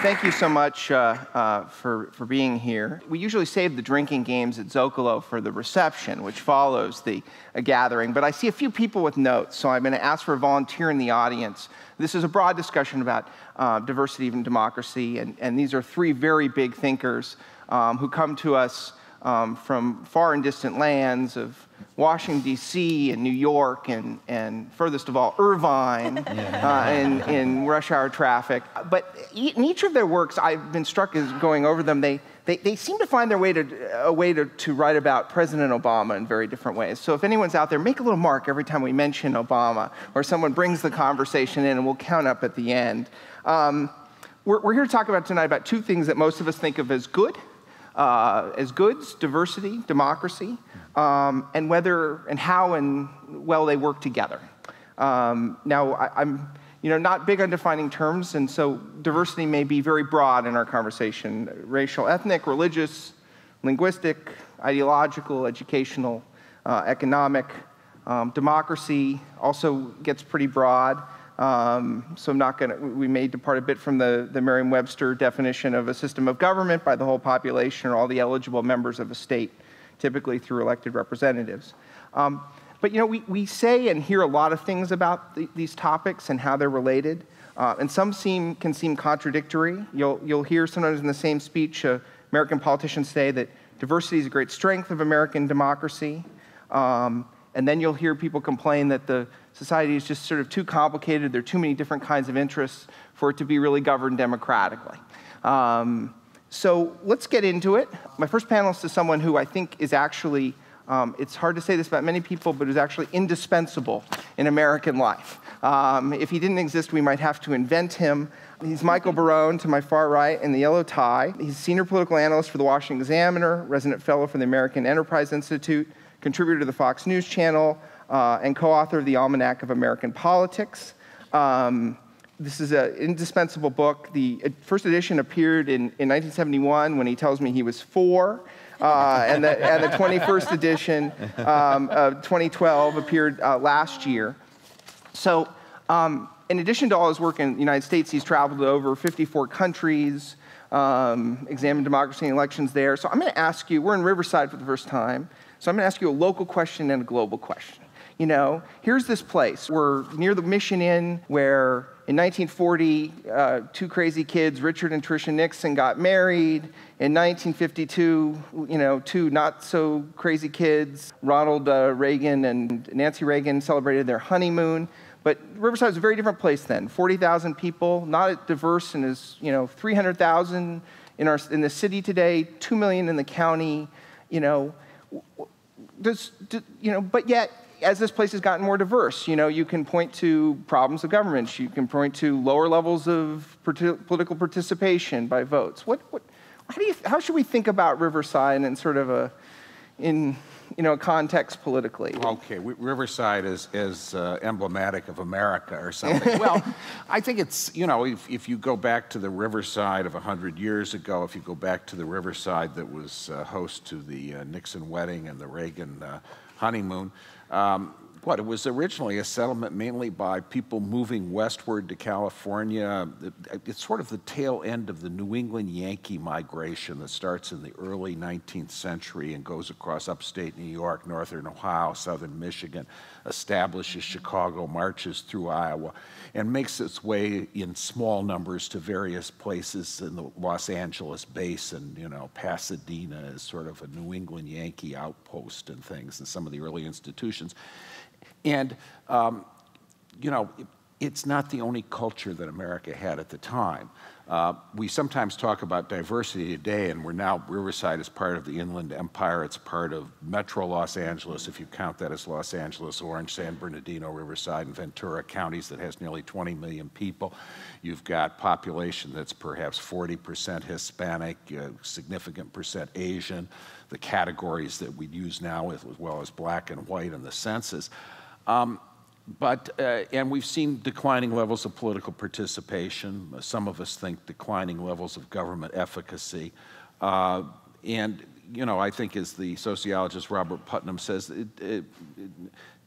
Thank you so much for being here. We usually save the drinking games at Zócalo for the reception, which follows the gathering, but I see a few people with notes, so I'm going to ask for a volunteer in the audience. This is a broad discussion about diversity and democracy, and these are three very big thinkers who come to us from far and distant lands of Washington, D.C., and New York, and furthest of all, Irvine, in rush hour traffic. But in each of their works, I've been struck as going over them, they seem to find their way to write about President Obama in very different ways. So if anyone's out there, make a little mark every time we mention Obama, or someone brings the conversation in, and we'll count up at the end. We're here to talk about tonight about two things that most of us think of as goods, diversity, democracy, and whether and how and well they work together. Now, I'm not big on defining terms, and so diversity may be very broad in our conversation: racial, ethnic, religious, linguistic, ideological, educational, economic. Democracy also gets pretty broad. So I'm not going to, we may depart a bit from the Merriam-Webster definition of a system of government by the whole population or all the eligible members of a state, typically through elected representatives. But we say and hear a lot of things about these topics and how they're related, and some can seem contradictory. You'll hear sometimes in the same speech American politicians say that diversity is a great strength of American democracy, and then you'll hear people complain that the society is just sort of too complicated, there are too many different kinds of interests for it to be really governed democratically. So let's get into it. My first panelist is someone who I think is actually, it's hard to say this about many people, but is actually indispensable in American life. If he didn't exist, we might have to invent him. He's Michael Barone, to my far right, in the yellow tie. He's senior political analyst for the Washington Examiner, resident fellow for the American Enterprise Institute, contributor to the Fox News Channel, and co-author of the Almanac of American Politics. This is an indispensable book. The first edition appeared in 1971 when he tells me he was 4, and the 21st edition of 2012 appeared last year. So in addition to all his work in the United States, he's traveled to over 54 countries, examined democracy and elections there. So I'm going to ask you, we're in Riverside for the first time, so I'm going to ask you a local question and a global question. Here's this place. We're near the Mission Inn where in 1940, two crazy kids, Richard and Tricia Nixon, got married. In 1952, two not-so-crazy kids, Ronald Reagan and Nancy Reagan, celebrated their honeymoon. But Riverside was a very different place then. 40,000 people, not as diverse and as 300,000 in the city today, 2 million in the county. But yet, as this place has gotten more diverse, you can point to problems of government. You can point to lower levels of political participation by votes. How should we think about Riverside in sort of a context politically? Okay, Riverside is emblematic of America or something. Well, I think it's, if you go back to the Riverside of 100 years ago, if you go back to the Riverside that was host to the Nixon wedding and the Reagan honeymoon, it was originally a settlement mainly by people moving westward to California. It's sort of the tail end of the New England Yankee migration that starts in the early 19th century and goes across upstate New York, northern Ohio, southern Michigan, establishes Chicago, marches through Iowa, and makes its way in small numbers to various places in the Los Angeles basin. Pasadena is sort of a New England Yankee outpost and things, and some of the early institutions. And, it's not the only culture that America had at the time. We sometimes talk about diversity today, and Riverside is part of the Inland Empire. It's part of Metro Los Angeles, if you count that as Los Angeles, Orange, San Bernardino, Riverside, and Ventura counties that has nearly 20 million people. You've got population that's perhaps 40% Hispanic, significant percent Asian, the categories that we use now as well as black and white in the census. And we've seen declining levels of political participation. Some of us think declining levels of government efficacy. And you know, I think as the sociologist Robert Putnam says,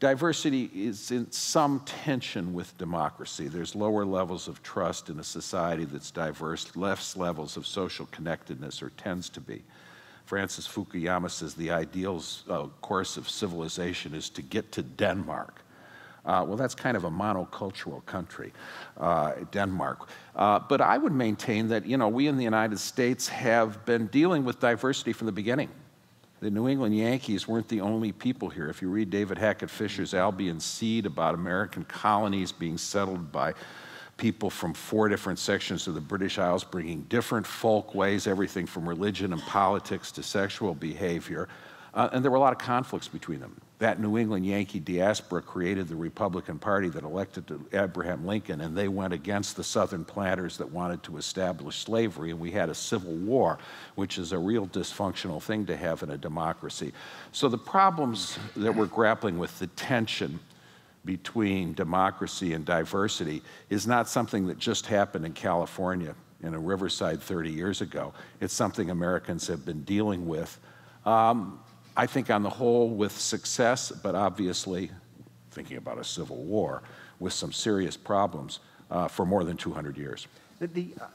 diversity is in some tension with democracy. There's lower levels of trust in a society that's diverse, less levels of social connectedness, or tends to be. Francis Fukuyama says the ideal course of civilization is to get to Denmark. Well, that's kind of a monocultural country, Denmark. But I would maintain that, you know, we in the United States have been dealing with diversity from the beginning. The New England Yankees weren't the only people here. If you read David Hackett Fisher's Albion Seed about American colonies being settled by people from 4 different sections of the British Isles, bringing different folkways, everything from religion and politics to sexual behavior, and there were a lot of conflicts between them. That New England Yankee diaspora created the Republican Party that elected Abraham Lincoln, and they went against the Southern planters that wanted to establish slavery, and we had a civil war, which is a real dysfunctional thing to have in a democracy. So the problems that we're grappling with, the tension between democracy and diversity, is not something that just happened in California in a Riverside 30 years ago. It's something Americans have been dealing with, I think on the whole with success, but obviously, thinking about a civil war, with some serious problems for more than 200 years.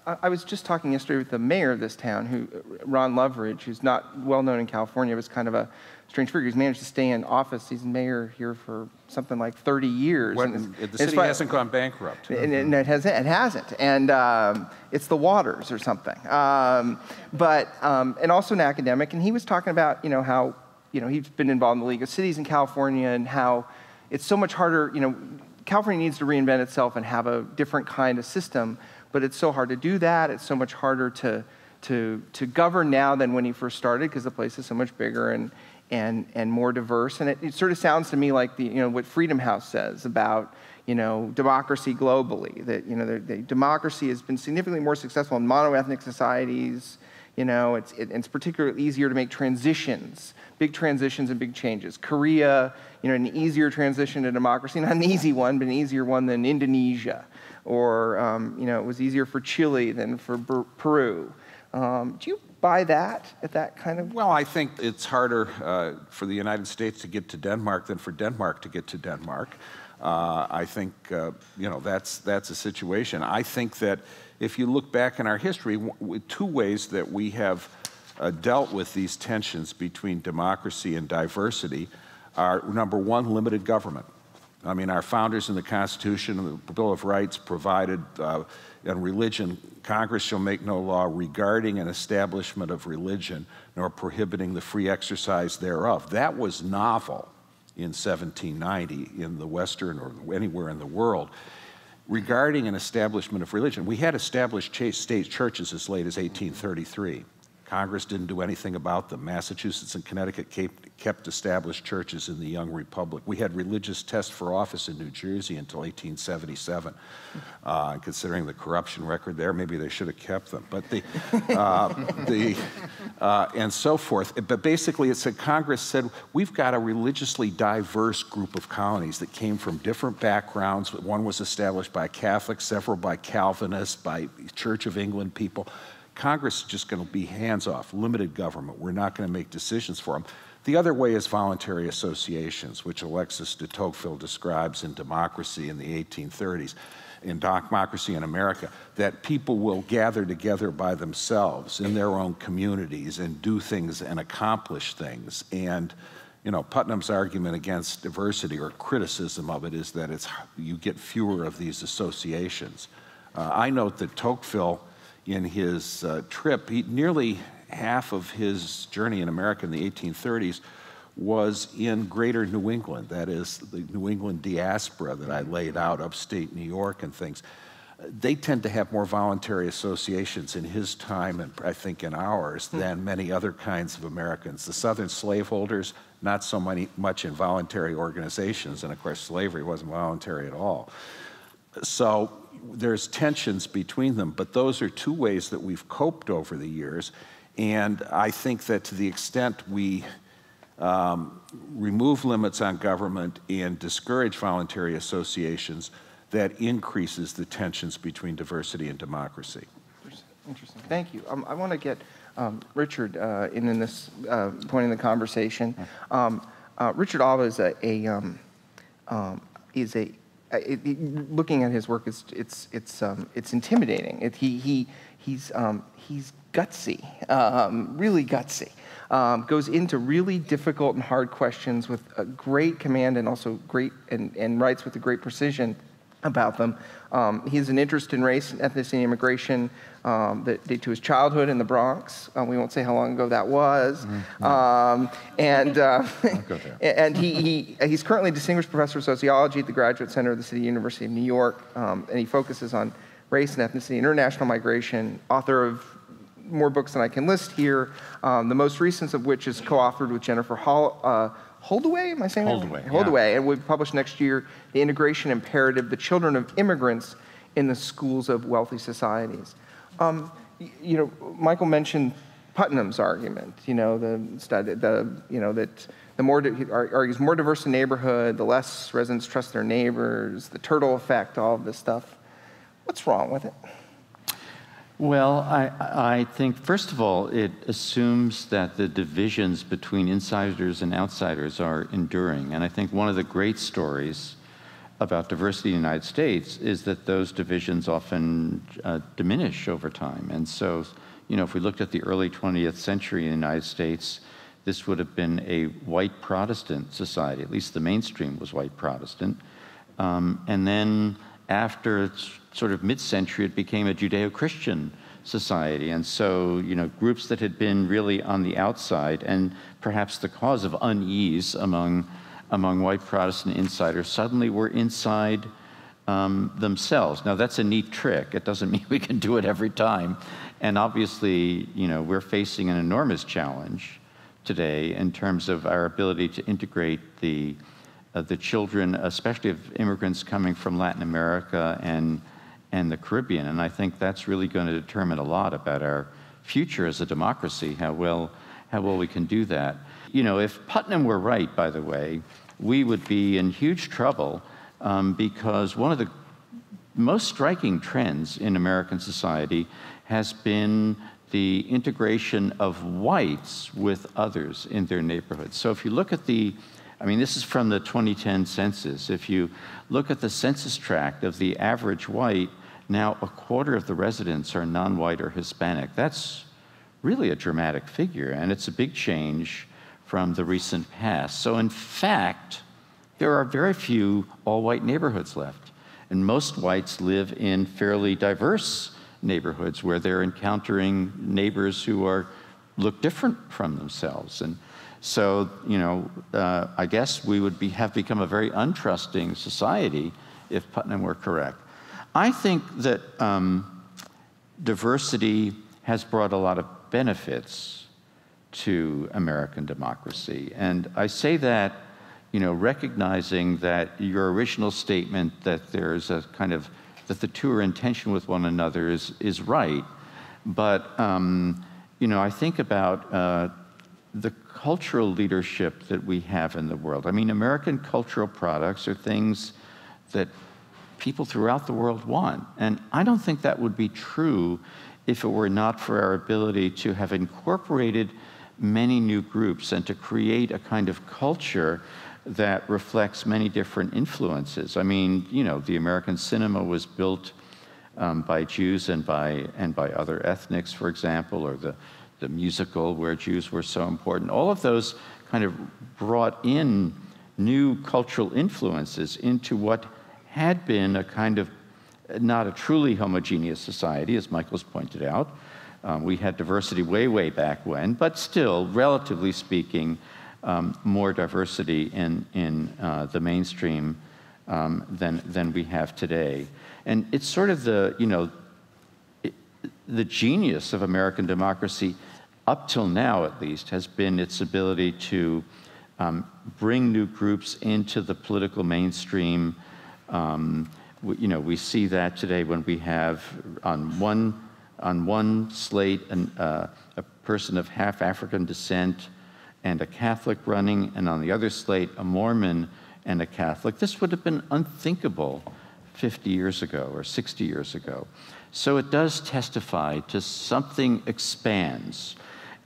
I was just talking yesterday with the mayor of this town, Ron Loveridge, who's not well known in California, was kind of a strange figure. He's managed to stay in office. He's mayor here for something like 30 years. The city hasn't gone bankrupt. And it hasn't. And it's the waters or something. And also an academic. And he was talking about, you know, how, you know, he's been involved in the League of Cities in California and how it's so much harder, you know, California needs to reinvent itself and have a different kind of system, but it's so hard to do that. It's so much harder to govern now than when he first started because the place is so much bigger and more diverse. And it sort of sounds to me like you know, what Freedom House says about, you know, democracy globally, that, you know, the democracy has been significantly more successful in monoethnic societies. You know, it's particularly easier to make transitions, big transitions and big changes. Korea, you know, an easier transition to democracy, not an easy one, but an easier one than Indonesia. Or, you know, it was easier for Chile than for Peru. Do you buy that at that kind of? Well, I think it's harder for the United States to get to Denmark than for Denmark to get to Denmark. I think, you know, that's a situation. I think that if you look back in our history, 2 ways that we have dealt with these tensions between democracy and diversity are, number 1, limited government. I mean, our founders in the Constitution and the Bill of Rights provided, in religion, Congress shall make no law regarding an establishment of religion, nor prohibiting the free exercise thereof. That was novel in 1790 in the Western or anywhere in the world. Regarding an establishment of religion, we had established state churches as late as 1833. Congress didn't do anything about them. Massachusetts and Connecticut kept established churches in the young republic. We had religious tests for office in New Jersey until 1877. Considering the corruption record there, maybe they should have kept them. But and so forth. But basically, it said Congress said we've got a religiously diverse group of colonies that came from different backgrounds. One was established by Catholics, several by Calvinists, by Church of England people. Congress is just going to be hands-off, limited government. We're not going to make decisions for them. The other way is voluntary associations, which Alexis de Tocqueville describes in Democracy in the 1830s, in Democracy in America, that people will gather together by themselves in their own communities and do things and accomplish things. And, you know, Putnam's argument against diversity or criticism of it is that you get fewer of these associations. I note that Tocqueville, in his trip, nearly half of his journey in America in the 1830s was in greater New England, that is, the New England diaspora that I laid out, upstate New York and things. They tend to have more voluntary associations in his time, and I think in ours, than many other kinds of Americans. The Southern slaveholders, not so much in voluntary organizations, and of course slavery wasn't voluntary at all. So there's tensions between them, but those are 2 ways that we've coped over the years. And I think that to the extent we remove limits on government and discourage voluntary associations, that increases the tensions between diversity and democracy. Interesting. Thank you. I want to get Richard in this point in the conversation. Richard Alba looking at his work, it's intimidating. He's gutsy, really gutsy. Goes into really difficult and hard questions with a great command and also and writes with a great precision about them. He has an interest in race and ethnicity and immigration that date to his childhood in the Bronx. We won't say how long ago that was. And he's currently Distinguished Professor of Sociology at the Graduate Center of the City University of New York, and he focuses on race and ethnicity, international migration, author of more books than I can list here, the most recent of which is co-authored with Jennifer Holdaway, am I saying that? Holdaway, yeah. And will be published next year, The Integration Imperative, The Children of Immigrants in the Schools of Wealthy Societies. Michael mentioned Putnam's argument, he argues more diverse the neighborhood, the less residents trust their neighbors, the turtle effect, all of this stuff. What's wrong with it? Well, I think, first of all, it assumes that the divisions between insiders and outsiders are enduring. And I think one of the great stories about diversity in the United States is that those divisions often diminish over time. And so, if we looked at the early 20th century in the United States, this would have been a white Protestant society, at least the mainstream was white Protestant. And then after sort of mid-century, it became a Judeo-Christian society. And so, groups that had been really on the outside and perhaps the cause of unease among white Protestant insiders suddenly were inside themselves. Now, that's a neat trick. It doesn't mean we can do it every time. And obviously, we're facing an enormous challenge today in terms of our ability to integrate the children, especially of immigrants coming from Latin America and the Caribbean. And I think that's really going to determine a lot about our future as a democracy, how well we can do that. If Putnam were right, by the way, we would be in huge trouble because one of the most striking trends in American society has been the integration of whites with others in their neighborhoods. So if you look at this is from the 2010 census. If you look at the census tract of the average white, now a quarter of the residents are non-white or Hispanic. That's really a dramatic figure, and it's a big change from the recent past. So in fact, there are very few all-white neighborhoods left, and most whites live in fairly diverse neighborhoods where they're encountering neighbors who look different from themselves. And so, I guess we would have become a very untrusting society if Putnam were correct. I think that diversity has brought a lot of benefits to American democracy. And I say that, recognizing that your original statement that there's a kind of, that the two are in tension with one another is right. But, I think about the cultural leadership that we have in the world. American cultural products are things that people throughout the world want. And I don't think that would be true if it were not for our ability to have incorporated many new groups and to create a kind of culture that reflects many different influences. The American cinema was built by Jews and by other ethnics, for example, or the musical where Jews were so important. All of those kind of brought in new cultural influences into what had been a kind of not a truly homogeneous society, as Michael's pointed out. We had diversity way back when, but still, relatively speaking, more diversity in the mainstream than we have today. And it's sort of the genius of American democracy, up till now at least, has been its ability to bring new groups into the political mainstream. We see that today when we have on one slate a person of half African descent and a Catholic running, and on the other slate a Mormon and a Catholic. This would have been unthinkable 50 years ago or 60 years ago. So it does testify to something expands.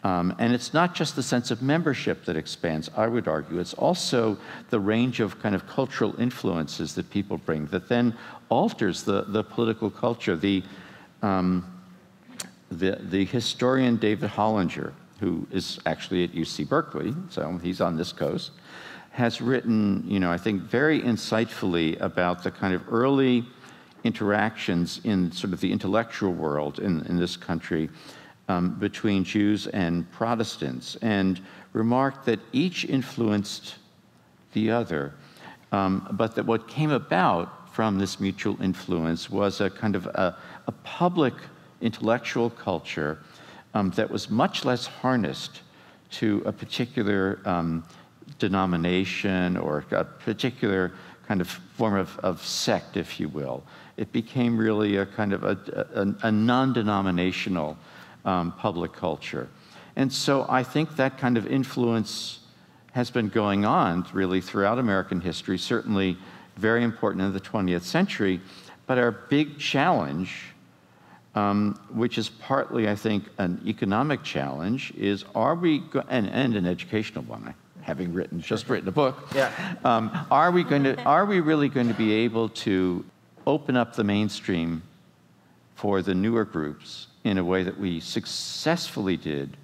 And it's not just the sense of membership that expands, I would argue. It's also the range of kind of cultural influences that people bring that then alters the political culture. The historian David Hollinger, who is actually at UC Berkeley, so he's on this coast, has written, I think very insightfully about the kind of early interactions in sort of the intellectual world in this country between Jews and Protestants, and remarked that each influenced the other, but that what came about from this mutual influence was a kind of a public intellectual culture that was much less harnessed to a particular denomination or a particular kind of form of sect, if you will. It became really a kind of a non-denominational public culture. And so I think that kind of influence has been going on really throughout American history, certainly very important in the 20th century. But our big challenge, which is partly, I think, an economic challenge, is and an educational one, having just written a book. Yeah. Are we really going to be able to open up the mainstream for the newer groups in a way that we successfully did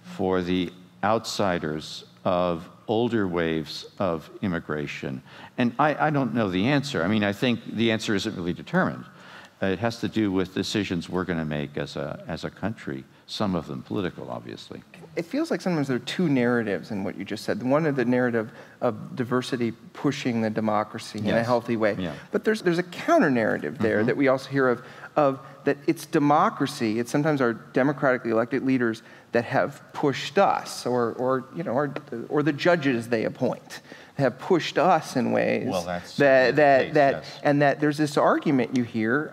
for the outsiders of older waves of immigration? And I don't know the answer. I mean, I think the answer isn't really determined. It has to do with decisions we're going to make as a country, some of them political, obviously. It feels like sometimes there are two narratives in what you just said. One is the narrative of diversity pushing the democracy in a healthy way. Yeah. But there's a counter-narrative there that we also hear of that it's democracy, it's sometimes our democratically elected leaders that have pushed us, or the judges they appoint have pushed us in ways and that there's this argument you hear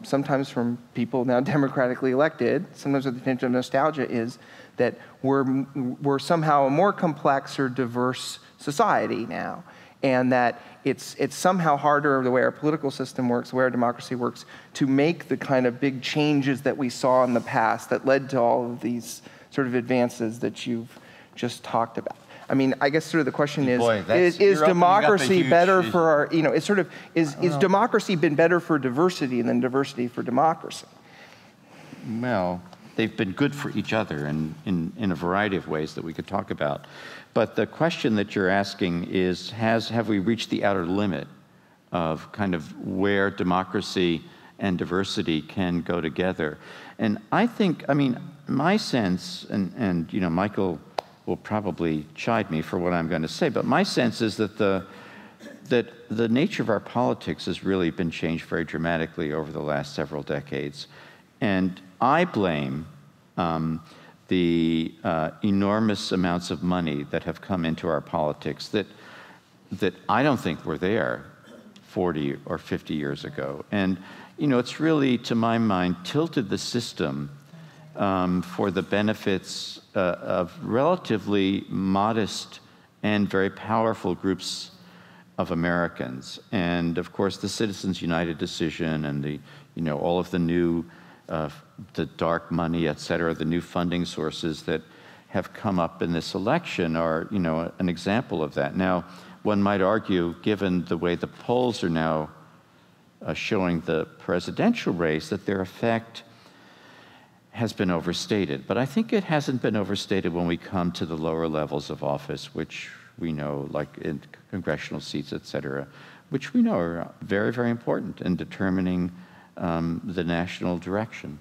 sometimes from people now democratically elected, sometimes with the tinge of nostalgia, is that we're somehow a more complex or diverse society now, and that it's somehow harder, the way our political system works, the way our democracy works, to make the kind of big changes that we saw in the past that led to all of these sort of advances that you've just talked about. I mean, I guess sort of the question is democracy better for our, it's sort of, is democracy been better for diversity than diversity for democracy? Well, they've been good for each other in a variety of ways that we could talk about. But the question that you're asking is, have we reached the outer limit of kind of where democracy and diversity can go together? And I think, my sense, and Michael will probably chide me for what I'm going to say, but my sense is that the nature of our politics has really been changed very dramatically over the last several decades. And I blame the enormous amounts of money that have come into our politics that I don't think were there 40 or 50 years ago. And, it's really, to my mind, tilted the system for the benefits of relatively modest and very powerful groups of Americans. And of course, the Citizens United decision and all of the new, the dark money, et cetera, the new funding sources that have come up in this election are, an example of that. Now, one might argue, given the way the polls are now showing the presidential race, that their effect has been overstated. But I think it hasn't been overstated when we come to the lower levels of office, which we know, like in congressional seats, et cetera, which we know are very, very important in determining the national direction.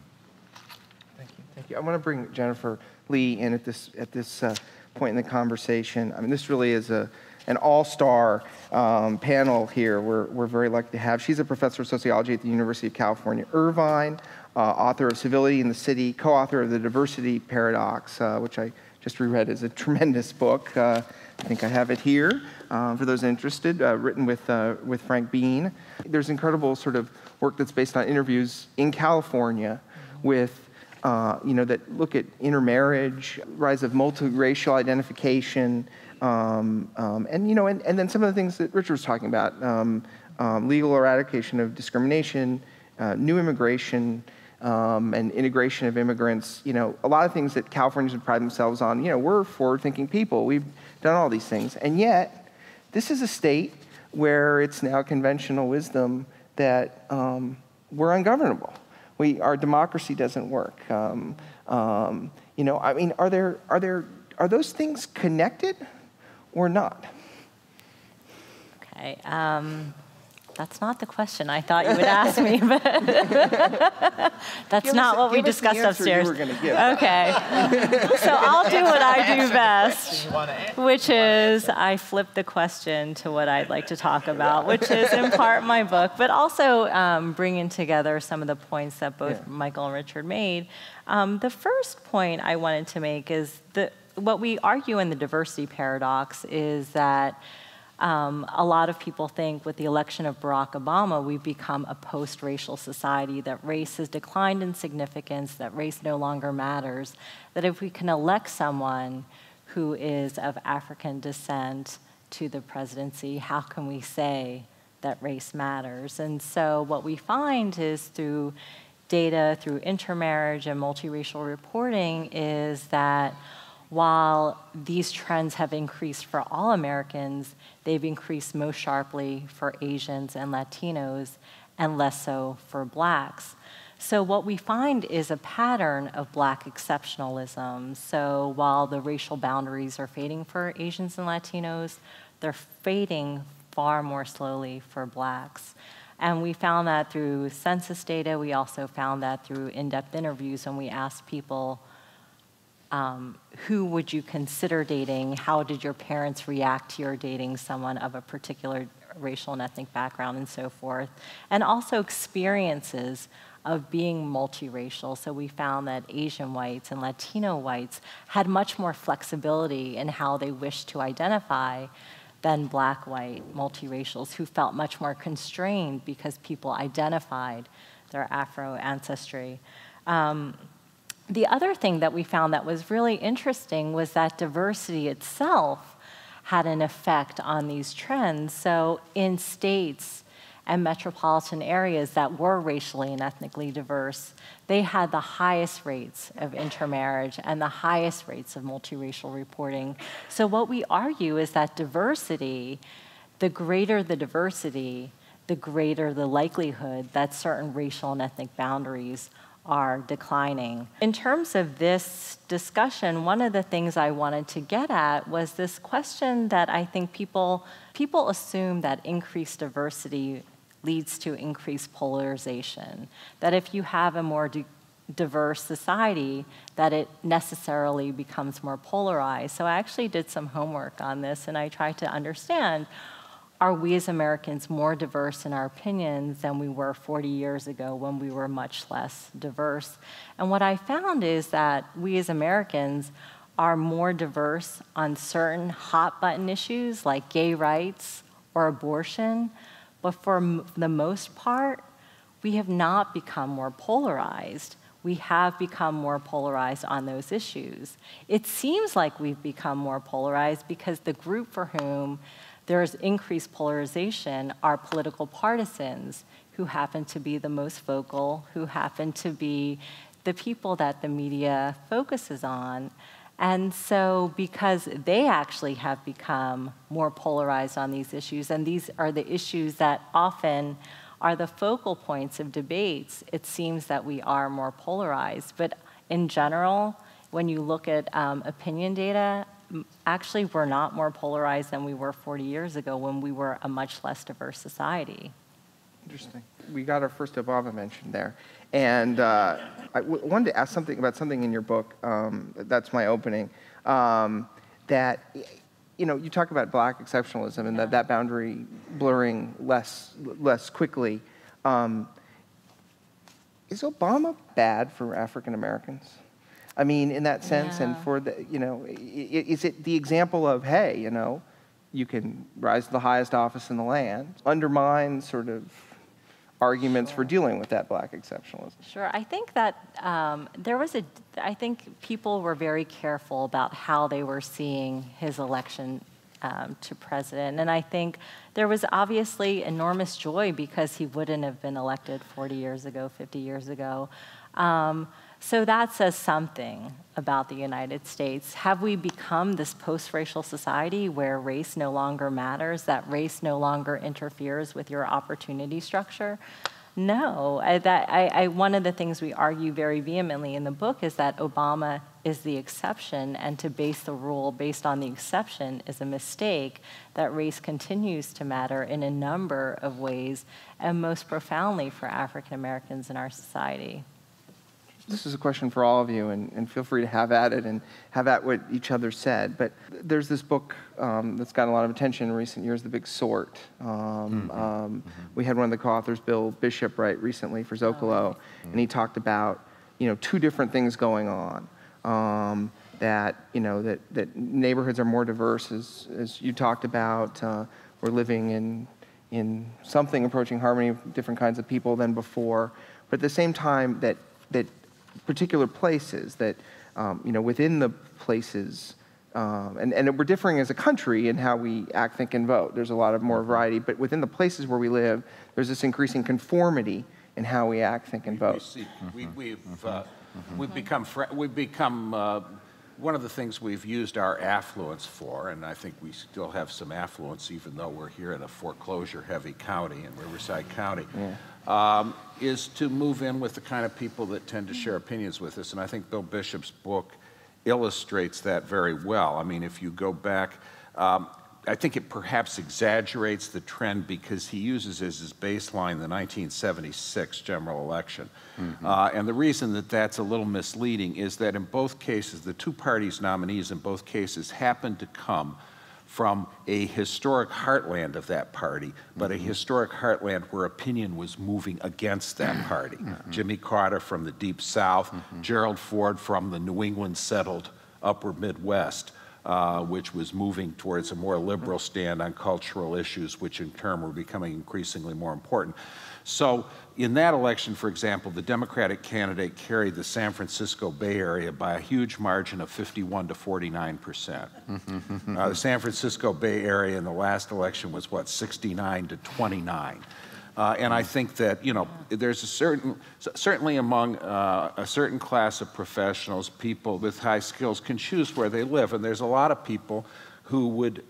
Thank you. I want to bring Jennifer Lee in at this point in the conversation. This really is an all-star panel here we're very lucky to have. She's a professor of sociology at the University of California, Irvine, author of Civility in the City, co-author of The Diversity Paradox, which I just reread as a tremendous book. I think I have it here for those interested, written with Frank Bean. There's incredible sort of work that's based on interviews in California with that look at intermarriage, rise of multiracial identification, and then some of the things that Richard was talking about, legal eradication of discrimination, new immigration, and integration of immigrants. A lot of things that Californians would pride themselves on. We're forward-thinking people. We've done all these things. And yet, this is a state where it's now conventional wisdom that we're ungovernable. Our democracy doesn't work. I mean, are those things connected or not? Okay. That's not the question I thought you would ask me, but that's not what we discussed upstairs. You were going to give. Okay. So I'll do what I do best, which is I flip the question to what I'd like to talk about, which is in part my book, but also bringing together some of the points that both Michael and Richard made. The first point I wanted to make is that what we argue in the diversity paradox is that a lot of people think with the election of Barack Obama, we've become a post-racial society, that race has declined in significance, that race no longer matters, that if we can elect someone who is of African descent to the presidency, how can we say that race matters? And so what we find is through data, through intermarriage and multiracial reporting, is that while these trends have increased for all Americans, they've increased most sharply for Asians and Latinos, and less so for Blacks. So what we find is a pattern of Black exceptionalism. So while the racial boundaries are fading for Asians and Latinos, they're fading far more slowly for Blacks. And we found that through census data. We also found that through in-depth interviews when we asked people, who would you consider dating? How did your parents react to your dating someone of a particular racial and ethnic background, and so forth? And also experiences of being multiracial. So we found that Asian whites and Latino whites had much more flexibility in how they wished to identify than Black, white, multiracials, who felt much more constrained because people identified their Afro ancestry. The other thing that we found that was really interesting was that diversity itself had an effect on these trends. So in states and metropolitan areas that were racially and ethnically diverse, they had the highest rates of intermarriage and the highest rates of multiracial reporting. So what we argue is that diversity, the greater the diversity, the greater the likelihood that certain racial and ethnic boundaries are declining. In terms of this discussion, one of the things I wanted to get at was this question that I think people assume that increased diversity leads to increased polarization, that if you have a more diverse society, that it necessarily becomes more polarized. So I actually did some homework on this, and I tried to understand, are we as Americans more diverse in our opinions than we were 40 years ago when we were much less diverse? And what I found is that we as Americans are more diverse on certain hot button issues like gay rights or abortion, but for the most part, we have not become more polarized. We have become more polarized on those issues. It seems like we've become more polarized because the group for whom there's increased polarization are political partisans who happen to be the most vocal, who happen to be the people that the media focuses on. And so because they actually have become more polarized on these issues, and these are the issues that often are the focal points of debates, it seems that we are more polarized. But in general, when you look at opinion data, actually we're not more polarized than we were 40 years ago when we were a much less diverse society. Interesting. We got our first Obama mention there. And I wanted to ask something about something in your book, that's my opening, that, you talk about Black exceptionalism and that boundary blurring less quickly. Is Obama bad for African Americans? I mean, in that sense, and for the, is it the example of, hey, you can rise to the highest office in the land, undermine sort of arguments for dealing with that Black exceptionalism? Sure. I think that I think people were very careful about how they were seeing his election to president. And I think there was obviously enormous joy because he wouldn't have been elected 40 years ago, 50 years ago. So that says something about the United States. Have we become this post-racial society where race no longer matters, that race no longer interferes with your opportunity structure? No. One of the things we argue very vehemently in the book is that Obama is the exception, and to base the rule based on the exception is a mistake, that race continues to matter in a number of ways, and most profoundly for African Americans in our society. This is a question for all of you, and feel free to have at it and have at what each other said. But there's this book that's gotten a lot of attention in recent years, The Big Sort. We had one of the co-authors, Bill Bishop, write recently for Zócalo, and he talked about, two different things going on. That neighborhoods are more diverse, as you talked about. We're living in something approaching harmony with different kinds of people than before. But at the same time, that particular places that, within the places, and we're differing as a country in how we act, think, and vote. There's a lot of more variety, but within the places where we live, there's this increasing conformity in how we act, think, and vote. We've become one of the things we've used our affluence for, and I think we still have some affluence even though we're here in a foreclosure-heavy county, in Riverside County, is to move in with the kind of people that tend to share opinions with us. And I think Bill Bishop's book illustrates that very well. I mean, if you go back, I think it perhaps exaggerates the trend because he uses as his baseline the 1976 general election. And the reason that that's a little misleading is that in both cases, the two parties' nominees in both cases happened to come from a historic heartland of that party, but a historic heartland where opinion was moving against that party. Jimmy Carter from the Deep South, Gerald Ford from the New England settled upper Midwest, which was moving towards a more liberal stand on cultural issues, which in turn were becoming increasingly more important. So in that election, for example, the Democratic candidate carried the San Francisco Bay Area by a huge margin of 51 to 49%. The San Francisco Bay Area in the last election was, 69 to 29. And I think that, there's certainly among a certain class of professionals, people with high skills can choose where they live. And there's a lot of people who would,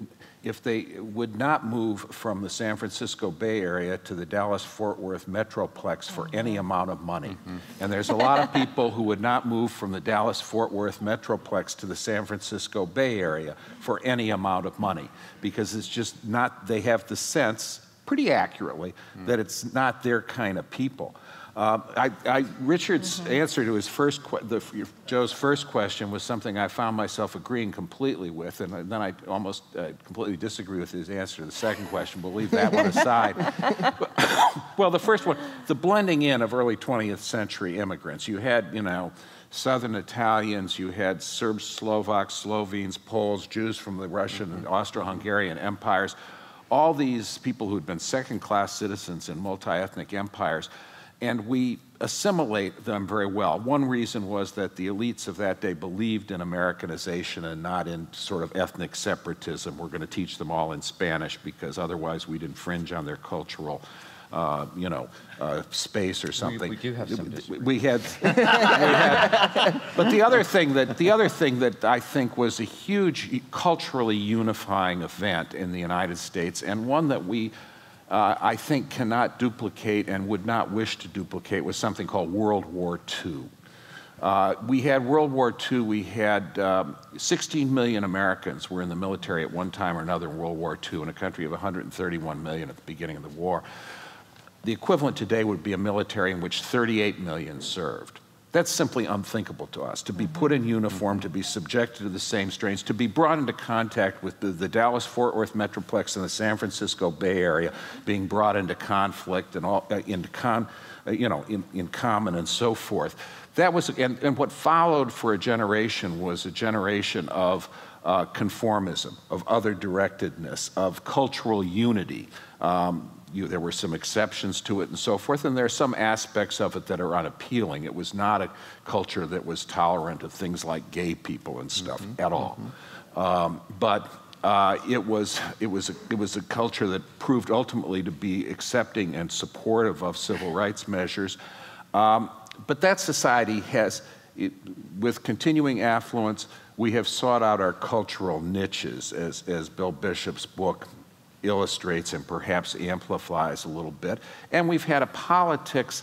if they would not move from the San Francisco Bay Area to the Dallas-Fort Worth Metroplex for any amount of money. And there's a lot of people who would not move from the Dallas-Fort Worth Metroplex to the San Francisco Bay Area for any amount of money, because it's just not, they have the sense, pretty accurately, that it's not their kind of people. Richard's answer to his Joe's first question was something I found myself agreeing completely with, and then I almost completely disagree with his answer to the second question, but leave that one aside. Well, the first one, the blending in of early 20th century immigrants. You had, Southern Italians, you had Serbs, Slovaks, Slovenes, Poles, Jews from the Russian and Austro-Hungarian empires, all these people who'd been second-class citizens in multi-ethnic empires, and we assimilate them very well. One reason was that the elites of that day believed in Americanization and not in sort of ethnic separatism. We're going to teach them all in Spanish because otherwise we'd infringe on their cultural space or something. We do have some disagreement. We had, but the other thing that I think was a huge culturally unifying event in the United States, and one that we I think cannot duplicate and would not wish to duplicate, was something called World War II. We had World War II, we had 16 million Americans were in the military at one time or another in World War II in a country of 131 million at the beginning of the war. The equivalent today would be a military in which 38 million served. That's simply unthinkable to us, to be put in uniform, to be subjected to the same strains, to be brought into contact with the Dallas-Fort Worth Metroplex and the San Francisco Bay Area, being brought into conflict and all, in common and so forth. That was, and what followed for a generation was a generation of conformism, of other-directedness, of cultural unity. There were some exceptions to it and so forth, and there are some aspects of it that are unappealing. It was not a culture that was tolerant of things like gay people and stuff at all. But it was a culture that proved ultimately to be accepting and supportive of civil rights measures. But that society has, with continuing affluence, we have sought out our cultural niches, as Bill Bishop's book illustrates and perhaps amplifies a little bit. And we've had a politics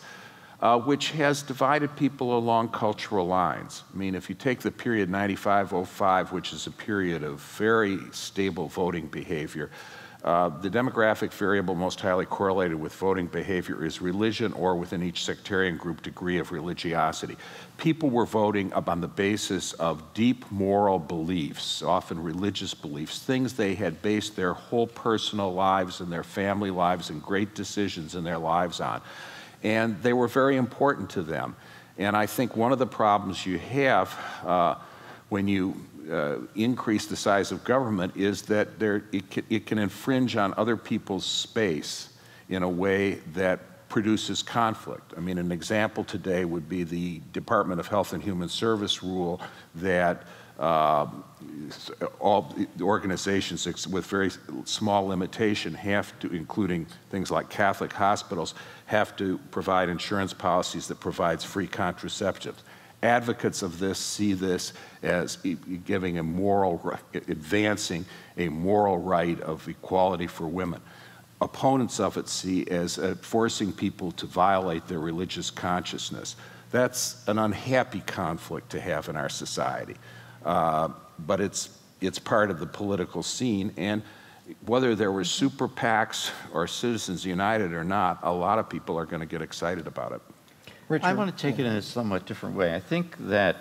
which has divided people along cultural lines. I mean, if you take the period 95-05, which is a period of very stable voting behavior, the demographic variable most highly correlated with voting behavior is religion, or within each sectarian group, degree of religiosity. People were voting on the basis of deep moral beliefs, often religious beliefs, things they had based their whole personal lives and their family lives and great decisions in their lives on. And they were very important to them. And I think one of the problems you have when you increase the size of government is that it can infringe on other people's space in a way that produces conflict. I mean, an example today would be the Department of Health and Human Service rule that all organizations with very small limitation have to, including things like Catholic hospitals, have to provide insurance policies that provides free contraceptives. Advocates of this see this as giving advancing a moral right of equality for women. Opponents of it see as forcing people to violate their religious consciousness. That's an unhappy conflict to have in our society. But it's part of the political scene, and whether there were super PACs or Citizens United or not, a lot of people are going to get excited about it. Richard? I want to take it in a somewhat different way. I think that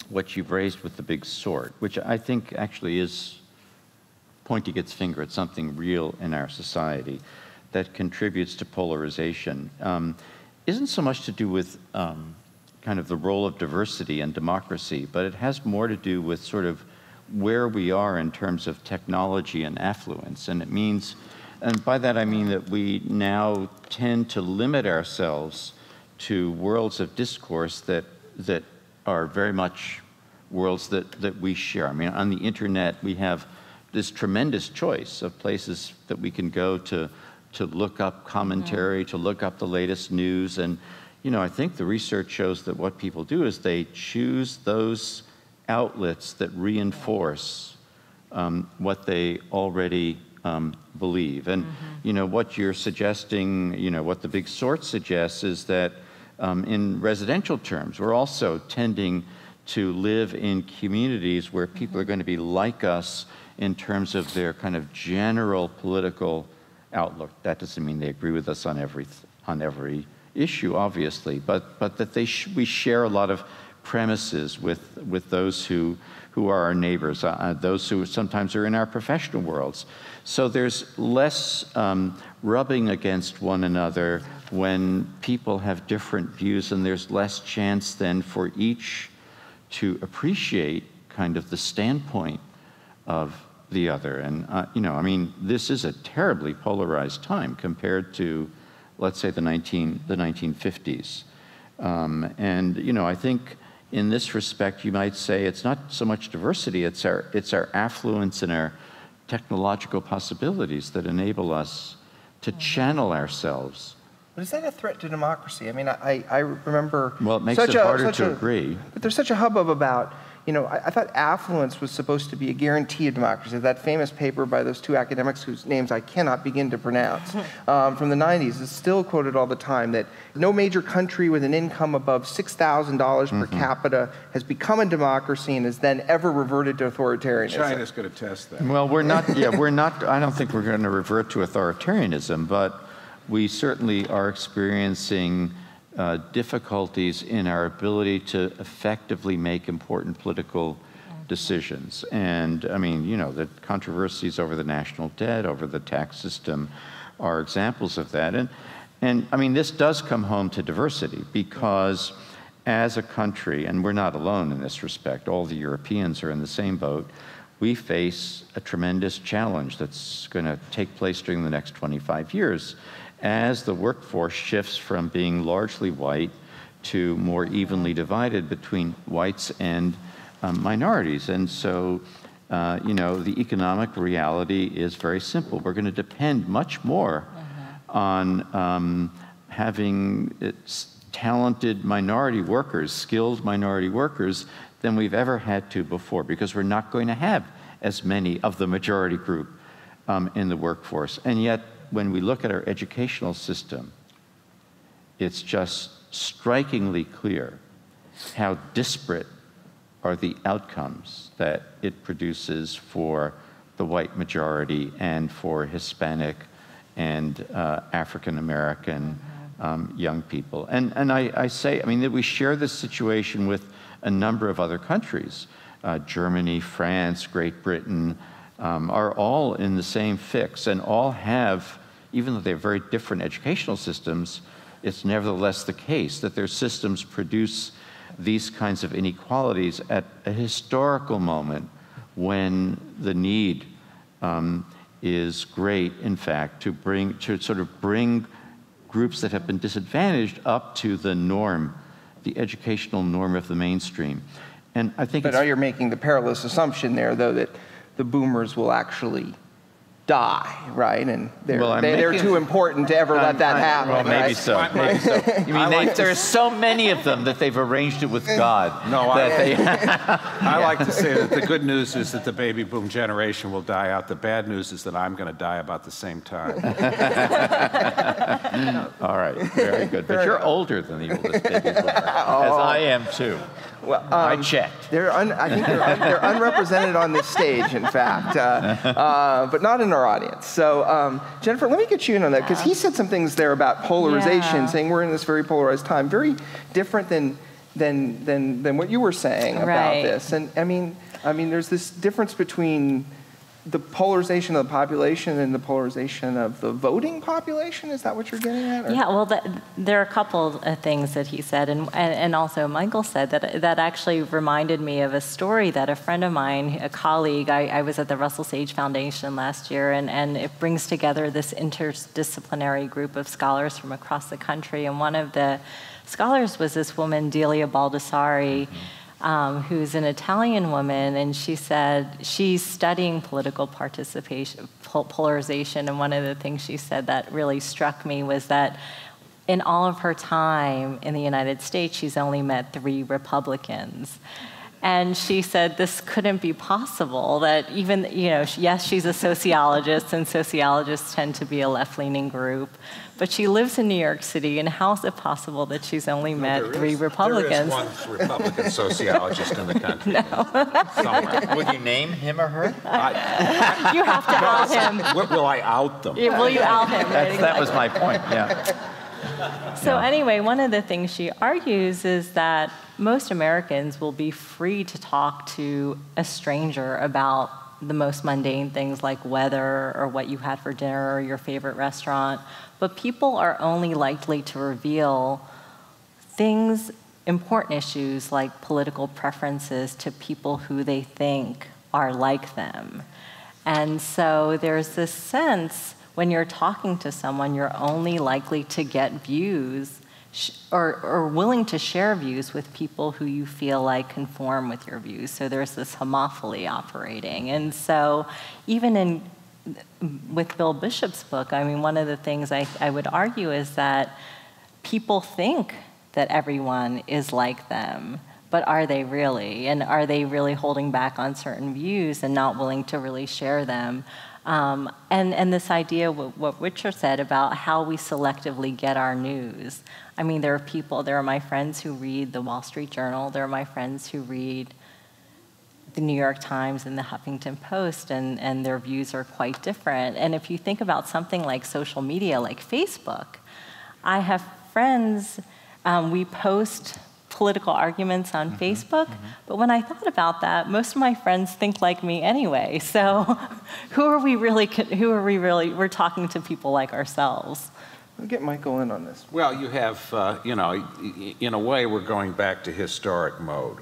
what you've raised with the big sort, which I think actually is pointing its finger at something real in our society that contributes to polarization, isn't so much to do with kind of the role of diversity and democracy, but it has more to do with sort of where we are in terms of technology and affluence. And it means, and by that I mean that we now tend to limit ourselves to worlds of discourse that are very much worlds that we share. I mean, on the internet, we have this tremendous choice of places that we can go to look up commentary, to look up the latest news. And, you know, I think the research shows that what people do is they choose those outlets that reinforce what they already believe. And, you know, what you're suggesting, you know, what the big sort suggests is that in residential terms, we're also tending to live in communities where people are going to be like us in terms of their kind of general political outlook. That doesn't mean they agree with us on every issue, obviously, but that we share a lot of premises with those who are our neighbors, those who sometimes are in our professional worlds. So there's less rubbing against one another when people have different views, and there's less chance then for each to appreciate kind of the standpoint of the other. And, you know, I mean, this is a terribly polarized time compared to, let's say, the 1950s. And, you know, I think in this respect, you might say it's not so much diversity, it's our affluence and our technological possibilities that enable us to channel ourselves. But is that a threat to democracy? I mean, I remember... Well, it makes it harder to agree. But there's such a hubbub about, you know, I thought affluence was supposed to be a guarantee of democracy. That famous paper by those two academics whose names I cannot begin to pronounce from the 90s is still quoted all the time, that no major country with an income above $6,000 per capita has become a democracy and has then ever reverted to authoritarianism. China's going to test that. Well, we're not, I don't think we're going to revert to authoritarianism, but we certainly are experiencing difficulties in our ability to effectively make important political decisions. And I mean, you know, the controversies over the national debt, over the tax system are examples of that. And I mean, this does come home to diversity, because as a country, and we're not alone in this respect, all the Europeans are in the same boat, we face a tremendous challenge that's going to take place during the next 25 years. As the workforce shifts from being largely white to more evenly divided between whites and minorities. And so you know, the economic reality is very simple. We're going to depend much more on having talented minority workers, skilled minority workers, than we've ever had to before, because we're not going to have as many of the majority group in the workforce. And yet, when we look at our educational system, it's just strikingly clear how disparate are the outcomes that it produces for the white majority and for Hispanic and African American young people. And I say, I mean, that we share this situation with a number of other countries. Germany, France, Great Britain are all in the same fix, and all have, even though they have very different educational systems, it's nevertheless the case that their systems produce these kinds of inequalities at a historical moment when the need is great, in fact, to sort of bring groups that have been disadvantaged up to the norm, the educational norm of the mainstream. And I think But you're making the perilous assumption there, though, that the boomers will actually die, right? And they're too important to ever let that happen. Well, maybe right? so. Maybe so. You mean there's so many of them that they've arranged it with God. No, I like to say that the good news is that the baby boom generation will die out. The bad news is that I'm going to die about the same time. All right, very good. But you're older than the oldest baby boomer, as I am too. Well, I checked. I think they're unrepresented on this stage, in fact, but not in our audience. So, Jennifer, let me get you in on that, because he said some things there about polarization, saying we're in this very polarized time, very different than what you were saying about this. And I mean, there's this difference between the polarization of the population and the polarization of the voting population. Is that what you're getting at? Or? Yeah, well, there are a couple of things that he said, and also Michael said, that actually reminded me of a story that a friend of mine, a colleague, I was at the Russell Sage Foundation last year, and it brings together this interdisciplinary group of scholars from across the country, and one of the scholars was this woman, Delia Baldassari, who's an Italian woman, and she said she's studying political participation, polarization, and one of the things she said that really struck me was that in all of her time in the United States, she's only met 3 Republicans. And she said this couldn't be possible, that even, yes, she's a sociologist, and sociologists tend to be a left-leaning group, but she lives in New York City, and how is it possible that she's only met 3 Republicans? There is one Republican sociologist in the country. Somewhere. Will you name him or her? You have to out him. Will I out them? Yeah, will you out him? That was my point, So anyway, one of the things she argues is that most Americans will be free to talk to a stranger about the most mundane things like weather or what you had for dinner or your favorite restaurant, but people are only likely to reveal things, important issues like political preferences, to people who they think are like them. And so there's this sense when you're talking to someone, you're only likely to get views or willing to share views with people who you feel like conform with your views. So there's this homophily operating. And so even with Bill Bishop's book, I mean, one of the things I would argue is that people think that everyone is like them, but are they really? And are they really holding back on certain views and not willing to really share them? And this idea, what Richard said about how we selectively get our news. I mean, there are my friends who read the Wall Street Journal, there are my friends who read the New York Times and the Huffington Post, and their views are quite different. And if you think about something like social media, like Facebook, I have friends, we post political arguments on Facebook, but when I thought about that, most of my friends think like me anyway. So we're talking to people like ourselves. We'll get Michael in on this. Well, you have, in a way, we're going back to historic mode.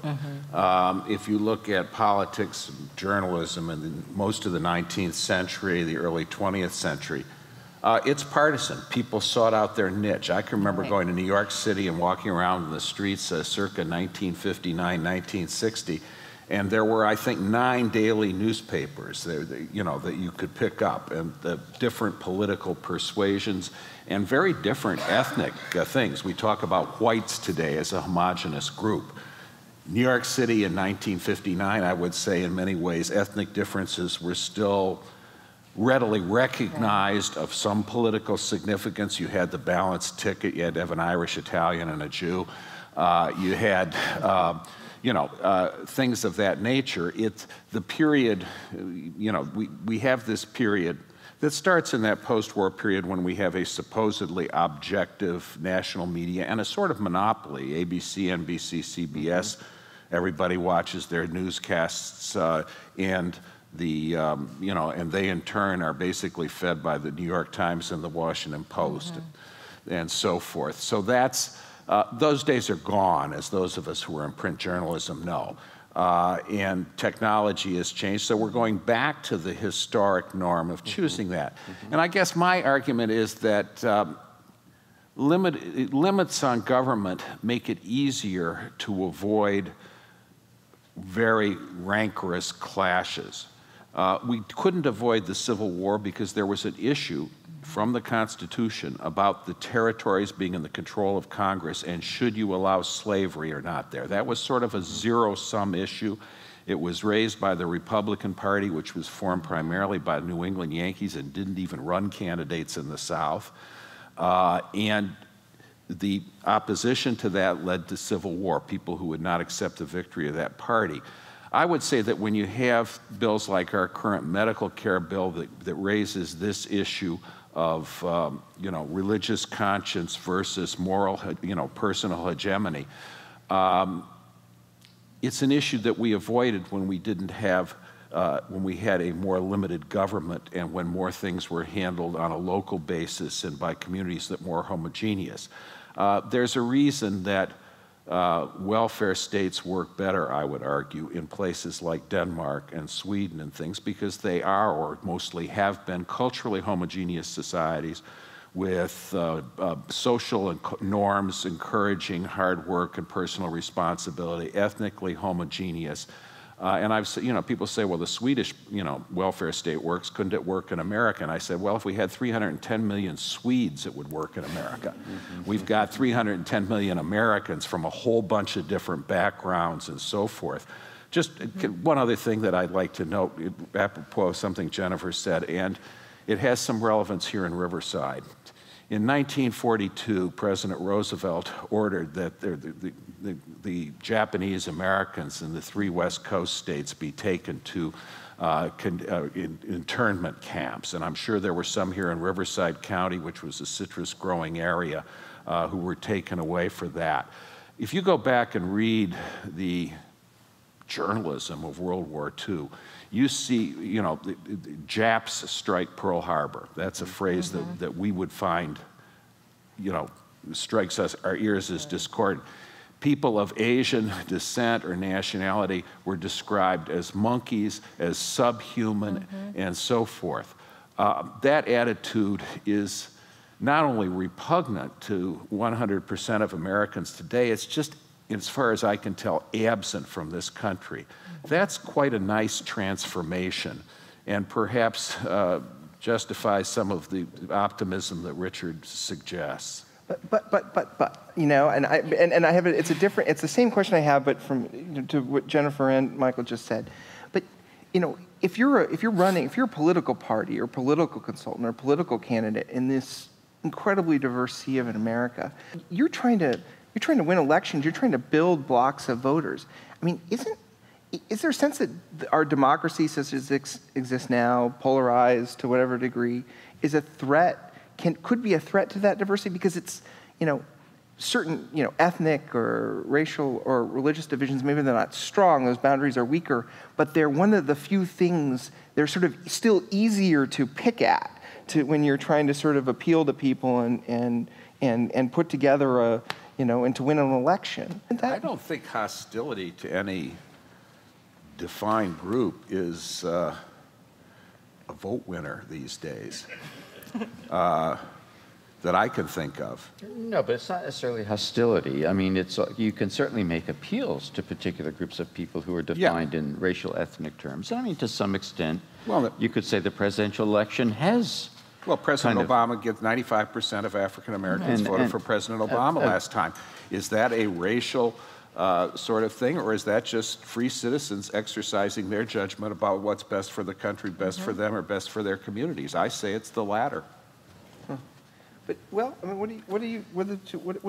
If you look at politics, journalism in most of the 19th century, the early 20th century, it's partisan. People sought out their niche. I can remember going to New York City and walking around in the streets circa 1959, 1960, And there were, I think, 9 daily newspapers that you could pick up, and the different political persuasions and very different ethnic things. We talk about whites today as a homogenous group. New York City in 1959, I would say in many ways, ethnic differences were still readily recognized of some political significance. You had the balanced ticket, you had to have an Irish, Italian, and a Jew. You had, things of that nature. It's the period, we have this period that starts in that post-war period when we have a supposedly objective national media and a sort of monopoly, ABC, NBC, CBS. Everybody watches their newscasts, and and they in turn are basically fed by the New York Times and the Washington Post, and so forth. So that's, those days are gone, as those of us who are in print journalism know. And technology has changed, so we're going back to the historic norm of choosing that. And I guess my argument is that limits on government make it easier to avoid very rancorous clashes. We couldn't avoid the Civil War because there was an issue from the Constitution about the territories being in the control of Congress and should you allow slavery or not there. That was sort of a zero-sum issue. It was raised by the Republican Party, which was formed primarily by New England Yankees and didn't even run candidates in the South. And the opposition to that led to civil war, people who would not accept the victory of that party. I would say that when you have bills like our current medical care bill that raises this issue of religious conscience versus moral, personal hegemony, it's an issue that we avoided when we didn't have, when we had a more limited government and when more things were handled on a local basis and by communities that were more homogeneous. There's a reason that welfare states work better, I would argue, in places like Denmark and Sweden and things, because they are, or mostly have been, culturally homogeneous societies with social norms encouraging hard work and personal responsibility, ethnically homogeneous. And I've, people say, well, the Swedish, welfare state works. Couldn't it work in America? And I said, well, if we had 310 million Swedes, it would work in America. We've got 310 million Americans from a whole bunch of different backgrounds and so forth. Just one other thing that I'd like to note, apropos of something Jennifer said, and it has some relevance here in Riverside. In 1942, President Roosevelt ordered that the Japanese Americans in the 3 West Coast states be taken to internment camps. And I'm sure there were some here in Riverside County, which was a citrus-growing area, who were taken away for that. If you go back and read the journalism of World War II, you see, the Japs strike Pearl Harbor. That's a phrase that we would find, strikes us, our ears as discordant. People of Asian descent or nationality were described as monkeys, as subhuman, and so forth. That attitude is not only repugnant to 100% of Americans today, it's just, as far as I can tell, absent from this country. That's quite a nice transformation, and perhaps justifies some of the optimism that Richard suggests. But and I have it's the same question I have, but to what Jennifer and Michael just said. But if you're a political party or political consultant or political candidate in this incredibly diverse sea of America, you're trying to win elections. You're trying to build blocks of voters. I mean, is there a sense that our democracy, such as it exists now, polarized to whatever degree, is a threat? Could be a threat to that diversity because it's, certain, ethnic or racial or religious divisions. Maybe they're not strong; those boundaries are weaker. But they're one of the few things they're sort of still easier to pick at when you're trying to sort of appeal to people and put together a. And to win an election. I don't think hostility to any defined group is a vote winner these days. that I can think of. No, but it's not necessarily hostility. I mean, you can certainly make appeals to particular groups of people who are defined in racial, ethnic terms. And I mean, to some extent, you could say the presidential election has. Well, President Obama gets 95% of African Americans voted for President Obama last time. Is that a racial sort of thing, or is that just free citizens exercising their judgment about what's best for the country, best for them, or best for their communities? I say it's the latter. But well, I mean, what do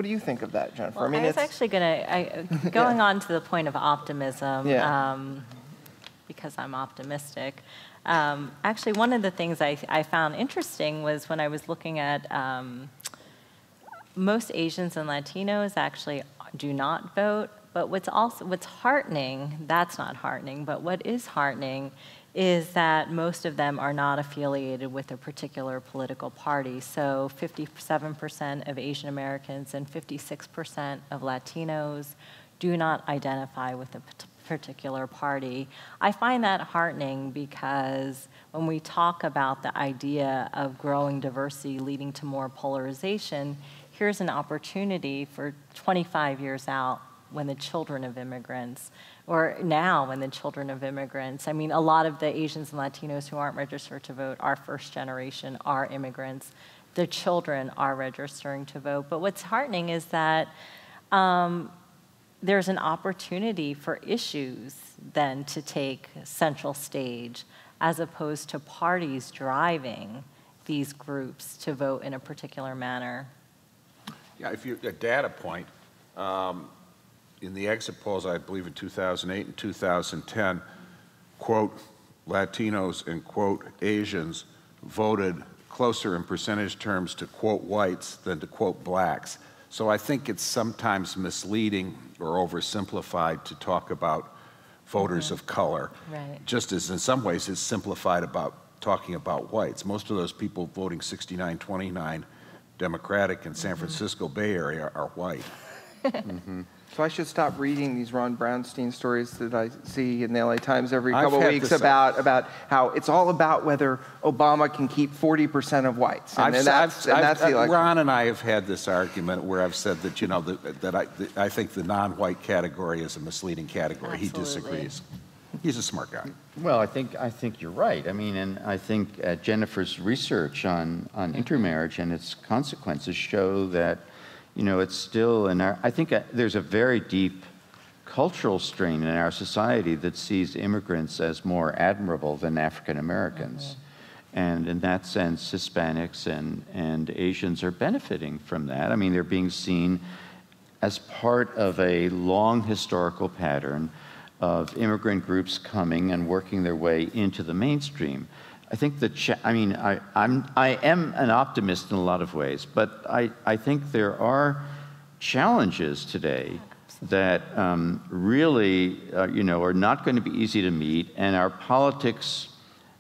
you think of that, Jennifer? Well, I was actually going on to the point of optimism, because I'm optimistic. Actually, one of the things I found interesting was when I was looking at most Asians and Latinos actually do not vote. But what's heartening, that's not heartening, but what is heartening is that most of them are not affiliated with a particular political party. So 57% of Asian Americans and 56% of Latinos do not identify with a particular party. I find that heartening because when we talk about the idea of growing diversity leading to more polarization, here's an opportunity for 25 years out when the children of immigrants, or now when the children of immigrants, I mean, a lot of the Asians and Latinos who aren't registered to vote are first generation, are immigrants. The children are registering to vote. But what's heartening is that there's an opportunity for issues then to take central stage as opposed to parties driving these groups to vote in a particular manner. Yeah, if you a data point, in the exit polls, I believe in 2008 and 2010, quote, Latinos and quote, Asians voted closer in percentage terms to quote whites than to quote blacks. So I think it's sometimes misleading or oversimplified to talk about voters of color, just as in some ways it's simplified about talking about whites. Most of those people voting 69-29 Democratic in San Francisco Bay Area are white. So I should stop reading these Ron Brownstein stories that I see in the LA Times every couple of weeks about how it's all about whether Obama can keep 40% of whites. Ron and I have had this argument where I've said that, you know, that I think the non-white category is a misleading category. Absolutely. He disagrees. He's a smart guy. Well, I think you're right. I mean, and I think Jennifer's research on intermarriage and its consequences show that, you know, it's still in our, I think there's a very deep cultural strain in our society that sees immigrants as more admirable than African Americans. And in that sense, Hispanics and Asians are benefiting from that. I mean, they're being seen as part of a long historical pattern of immigrant groups coming and working their way into the mainstream. I think I am an optimist in a lot of ways, but I think there are challenges today that really, you know, are not going to be easy to meet, and our politics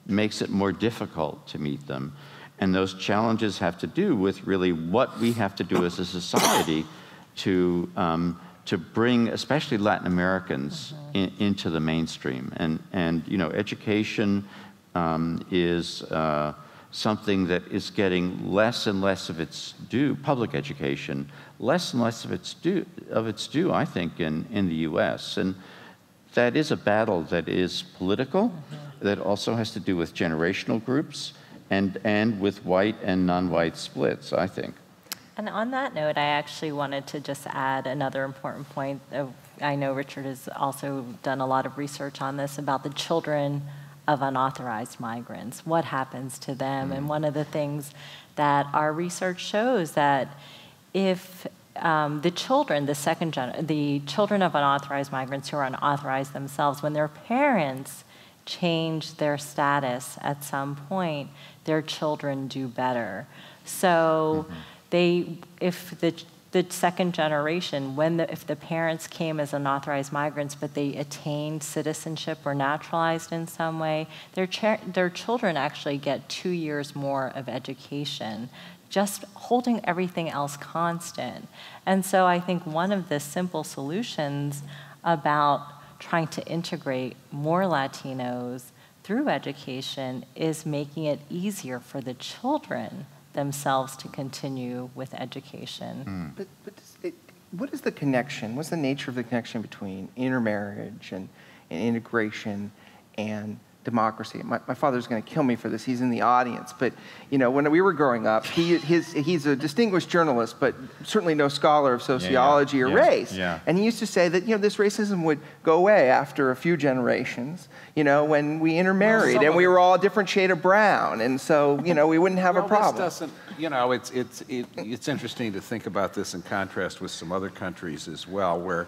makes it more difficult to meet them. And those challenges have to do with really what we have to do as a society to bring, especially Latin Americans, into the mainstream. And you know, education is something that is getting less and less of its due, public education, less and less of its due, I think, in the U.S. And that is a battle that is political, that also has to do with generational groups and with white and non-white splits, I think. And on that note, I actually wanted to just add another important point. I know Richard has also done a lot of research on this about the children of unauthorized migrants. What happens to them? And one of the things that our research shows that if the children of unauthorized migrants who are unauthorized themselves, when their parents change their status at some point, their children do better. So if the second generation, if the parents came as unauthorized migrants, but they attained citizenship or naturalized in some way, their children actually get 2 years more of education, just holding everything else constant. And so I think one of the simple solutions about trying to integrate more Latinos through education is making it easier for the children themselves to continue with education. But what is the connection? What's the nature of the connection between intermarriage and integration and democracy? My father's going to kill me for this. He's in the audience. But when we were growing up, he's a distinguished journalist, but certainly no scholar of sociology or race. Yeah. And he used to say that this racism would go away after a few generations. When we intermarried and we were all a different shade of brown, and so we wouldn't have a problem. This doesn't. It's interesting to think about this in contrast with some other countries as well, where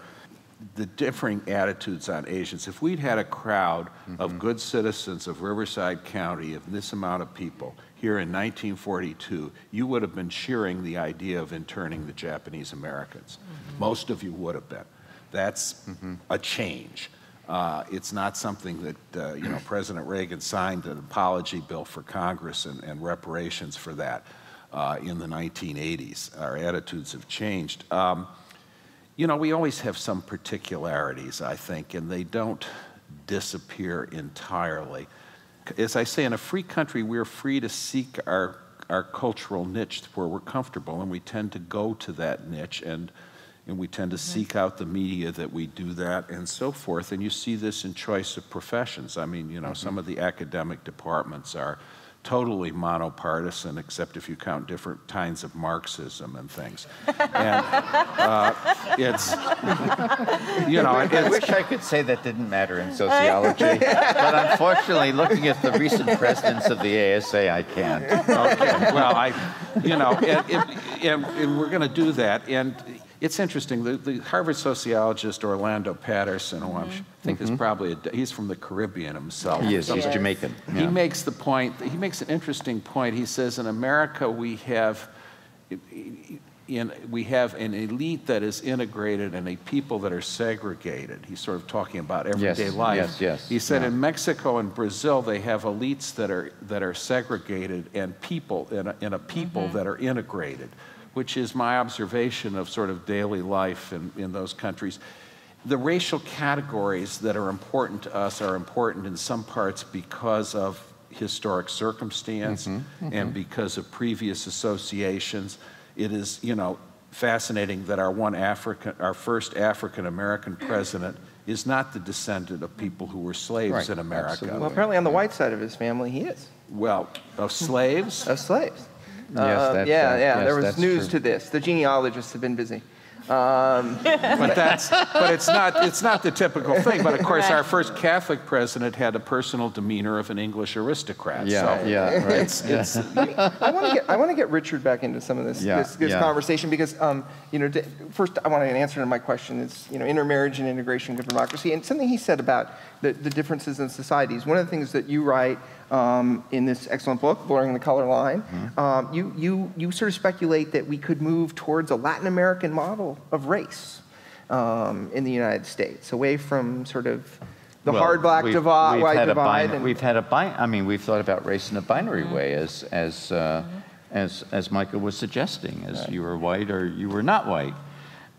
the differing attitudes on Asians. If we'd had a crowd of good citizens of Riverside County, of this amount of people, here in 1942, you would have been cheering the idea of interning the Japanese Americans. Most of you would have been. That's a change. It's not something that, President Reagan signed an apology bill for Congress and reparations for that in the 1980s. Our attitudes have changed. We always have some particularities, I think, and they don't disappear entirely. As I say, in a free country, we're free to seek our cultural niche where we're comfortable, and we tend to go to that niche, and we tend to seek out the media that we do that, and so forth. And you see this in choice of professions. I mean, some of the academic departments are totally monopartisan, except if you count different kinds of Marxism and things. And it's, I wish I could say that didn't matter in sociology, but unfortunately, looking at the recent presidents of the ASA, I can't. Okay, well, and we're going to do that. And it's interesting, the Harvard sociologist Orlando Patterson, who I think is probably, he's from the Caribbean himself. He is, he's Jamaican. Yeah. He makes the point, he makes an interesting point. He says, in America, we have an elite that is integrated and a people that are segregated. He's sort of talking about everyday life. Yes. He said in Mexico and Brazil, they have elites that are segregated and people, in a people that are integrated, which is my observation of sort of daily life in those countries. The racial categories that are important to us are important in some parts because of historic circumstance and because of previous associations. It is, fascinating that our first African-American president is not the descendant of people who were slaves in America. Absolutely. Well, apparently on the white side of his family, he is. Well, of slaves? Of slaves. Yes, yes, there was news to this. The genealogists have been busy. But it's not the typical thing. But of course, our first Catholic president had a personal demeanor of an English aristocrat. I want to get Richard back into some of this conversation because first I want to answer to my question is intermarriage and integration of democracy, and something he said about the differences in societies. One of the things that you write in this excellent book, Blurring the Color Line, you sort of speculate that we could move towards a Latin American model of race in the United States, away from sort of the hard black divide, white divide. We've thought about race in a binary way, as Micah was suggesting, as you were white or you were not white.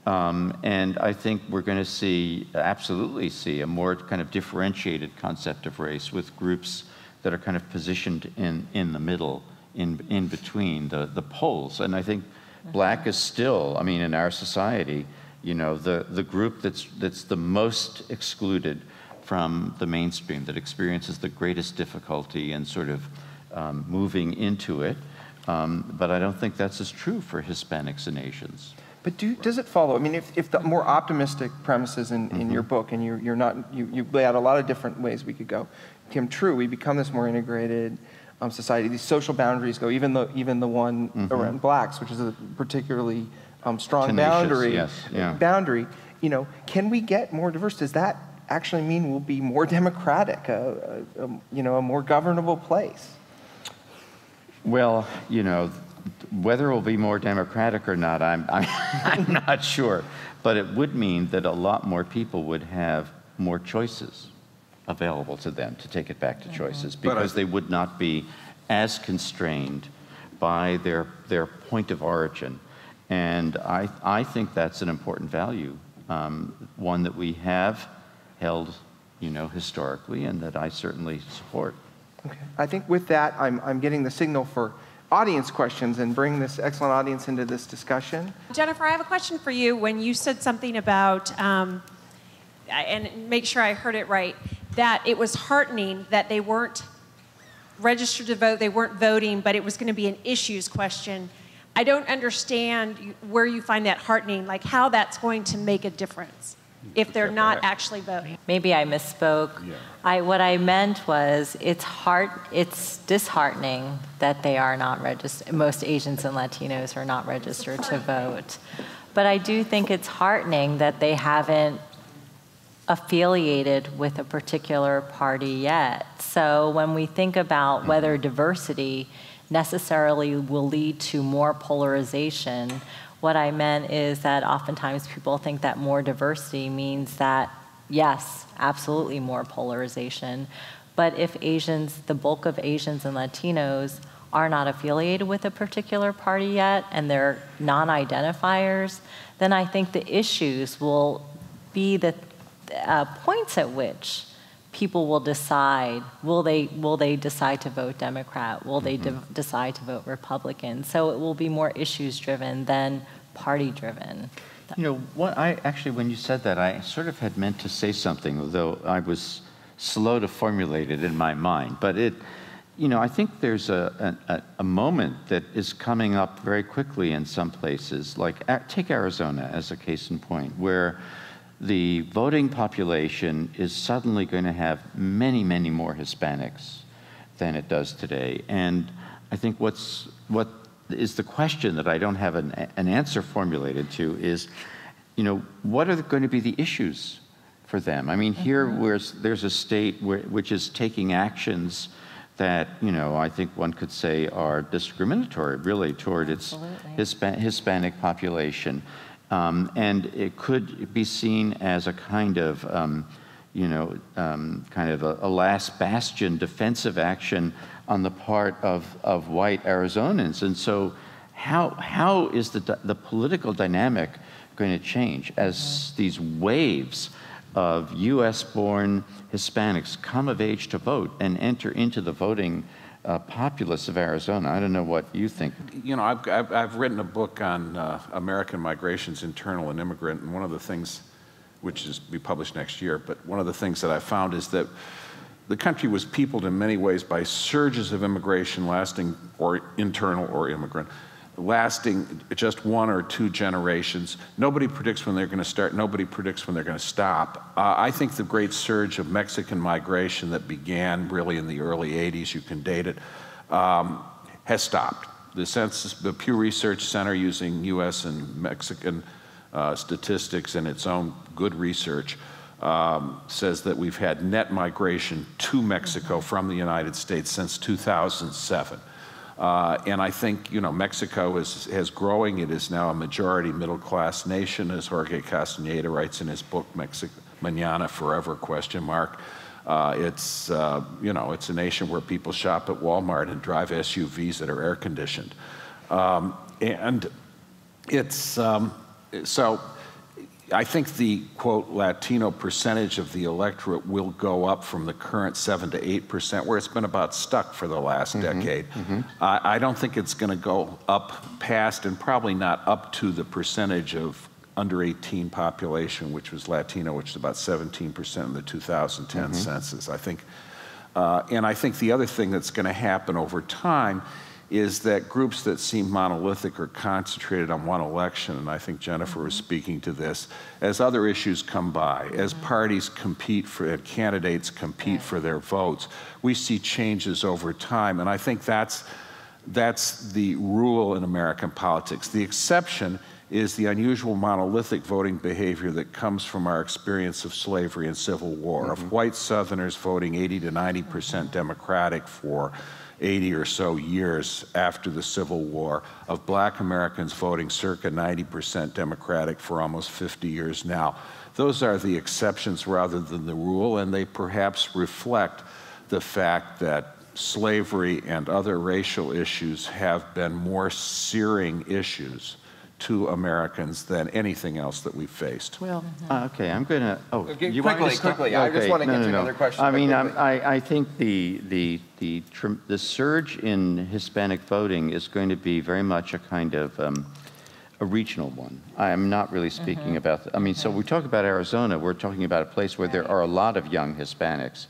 And I think we're going to absolutely see a more kind of differentiated concept of race with groups that are kind of positioned in the middle, in between the poles. And I think black is still, in our society, the group that's the most excluded from the mainstream, that experiences the greatest difficulty in sort of moving into it. But I don't think that's as true for Hispanics and Asians. But does it follow? If the more optimistic premises in your book, and you lay out a lot of different ways we could go, become true, we become this more integrated society. These social boundaries go, even the one around blacks, which is a particularly strong tenacious, boundary. Can we get more diverse? Does that actually mean we'll be more democratic, a more governable place? Well, whether it will be more democratic or not, I'm not sure. But it would mean that a lot more people would have more choices available to them, to take it back to choices, because they would not be as constrained by their point of origin. And I think that's an important value, one that we have held, historically, and that I certainly support. Okay. I think with that, I'm getting the signal for audience questions and bring this excellent audience into this discussion. Jennifer, I have a question for you. When you said something about, and make sure I heard it right, that it was heartening that they weren't registered to vote, they weren't voting, but it was going to be an issues question. I don't understand where you find that heartening, like how that's going to make a difference if they're not actually voting. Maybe I misspoke. Yeah. What I meant was it's disheartening that they are not registered. Most Asians and Latinos are not registered to vote. But I do think it's heartening that they haven't affiliated with a particular party yet. So when we think about whether diversity necessarily will lead to more polarization, what I meant is that oftentimes people think that more diversity means that, yes, absolutely more polarization. But if Asians, the bulk of Asians and Latinos are not affiliated with a particular party yet and they're non-identifiers, then I think the issues will be the points at which people will decide, will they decide to vote Democrat? Will they decide to vote Republican? So it will be more issues driven than party driven. You know, when you said that, I sort of had meant to say something, though I was slow to formulate it in my mind. But I think there's a moment that is coming up very quickly in some places, like take Arizona as a case in point, where the voting population is suddenly going to have many, many more Hispanics than it does today. And I think what is the question that I don't have an answer formulated to is, what are going to be the issues for them? I mean, here there's a state which is taking actions that, I think one could say are discriminatory, really, toward its Hispanic population. And it could be seen as a kind of, a last bastion defensive action on the part of white Arizonans. And so how is the political dynamic going to change as these waves of US-born Hispanics come of age to vote and enter into the voting populace of Arizona? I don't know what you think. I've written a book on American migrations, internal and immigrant, and one of the things, which is be published next year, but one of the things that I found is that the country was peopled in many ways by surges of immigration lasting, or internal or immigrant, lasting just 1 or 2 generations. Nobody predicts when they're going to start. Nobody predicts when they're going to stop. I think the great surge of Mexican migration that began really in the early 80s, you can date it, has stopped. The Pew Research Center, using U.S. and Mexican statistics and its own good research, says that we've had net migration to Mexico from the United States since 2007. And I think, Mexico is growing. It is now a majority middle-class nation, as Jorge Castaneda writes in his book, Mañana Forever, ? It's a nation where people shop at Walmart and drive SUVs that are air-conditioned. And it's, so I think the, quote, Latino percentage of the electorate will go up from the current 7 to 8%, where it's been about stuck for the last decade. I don't think it's going to go up past, and probably not up to, the percentage of under 18 population, which was Latino, which is about 17% in the 2010 census. I think, and I think the other thing that's going to happen over time is that groups that seem monolithic are concentrated on one election, and I think Jennifer was speaking to this, as other issues come by, as parties compete for, and candidates compete for their votes, we see changes over time, and I think that's the rule in American politics. The exception is the unusual monolithic voting behavior that comes from our experience of slavery and Civil War, of white Southerners voting 80 to 90% Democratic for 80 or so years after the Civil War, of black Americans voting circa 90% Democratic for almost 50 years now. Those are the exceptions rather than the rule, and they perhaps reflect the fact that slavery and other racial issues have been more searing issues to Americans than anything else that we've faced. Well, okay, I'm going to. Oh, Okay, you want me to start? quickly. I just want to get to another question. I mean, quickly. I think the surge in Hispanic voting is going to be very much a kind of a regional one. I'm not really speaking about. I mean, so we talk about Arizona. We're talking about a place where there are a lot of young Hispanics.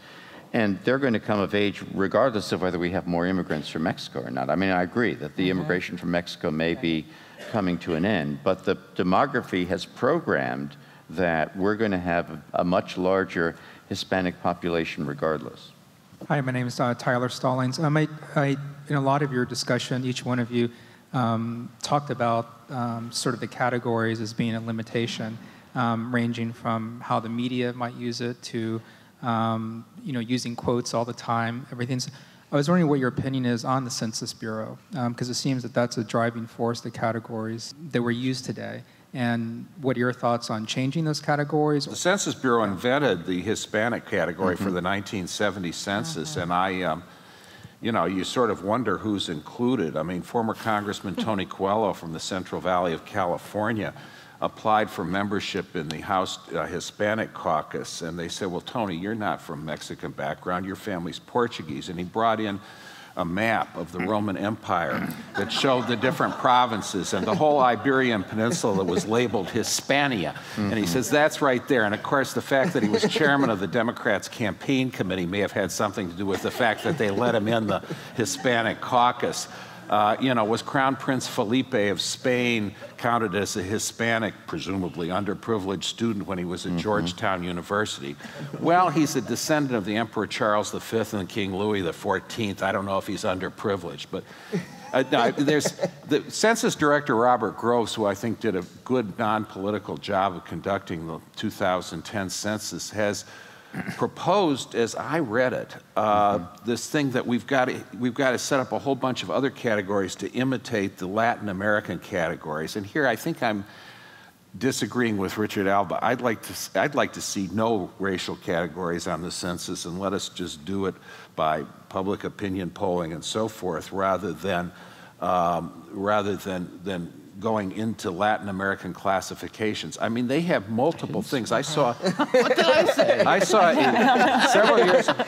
And they're going to come of age regardless of whether we have more immigrants from Mexico or not. I mean, I agree that the immigration from Mexico may be coming to an end, but the demography has programmed that we're going to have a much larger Hispanic population regardless. Hi, my name is Tyler Stallings. In a lot of your discussion, each one of you talked about sort of the categories as being a limitation, ranging from how the media might use it to using quotes all the time. I was wondering what your opinion is on the Census Bureau, because it seems that that's a driving force, the categories that were used today. And what are your thoughts on changing those categories? The Census Bureau invented the Hispanic category for the 1970 census, and you sort of wonder who's included. I mean, former Congressman Tony Coelho from the Central Valley of California applied for membership in the House Hispanic Caucus, and they said, well, Tony, you're not from Mexican background, your family's Portuguese. And he brought in a map of the Roman Empire that showed the different provinces, and the whole Iberian Peninsula was labeled Hispania. And he says, that's right there. And of course, the fact that he was chairman of the Democrats' campaign committee may have had something to do with the fact that they let him in the Hispanic caucus. Was Crown Prince Felipe of Spain counted as a Hispanic, presumably underprivileged student when he was at Georgetown University? Well, he's a descendant of the Emperor Charles V and King Louis XIV. I don't know if he's underprivileged, but there's the Census Director Robert Gross, who I think did a good non-political job of conducting the 2010 census, has proposed, as I read it, this thing that we've got to set up a whole bunch of other categories to imitate the Latin American categories. And here I think I'm disagreeing with Richard Alba. I'd like to see no racial categories on the census and let us just do it by public opinion polling and so forth, rather than going into Latin American classifications. I mean, they have multiple things. I saw. What did I say? I saw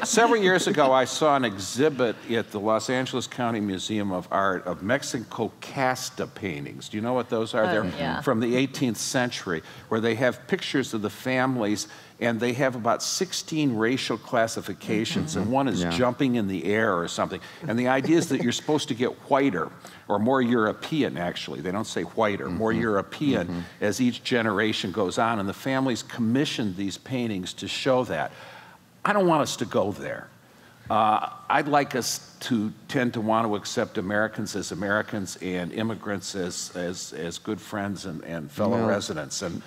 several years ago. I saw an exhibit at the Los Angeles County Museum of Art of Mexico casta paintings. Do you know what those are? They're from the 18th century, where they have pictures of the families, and they have about 16 racial classifications, and one is jumping in the air or something. And the idea is that you're supposed to get whiter, or more European, actually. They don't say whiter, more European as each generation goes on. And the families commissioned these paintings to show that. I don't want us to go there. I'd like us to tend to want to accept Americans as Americans and immigrants as good friends and fellow residents. And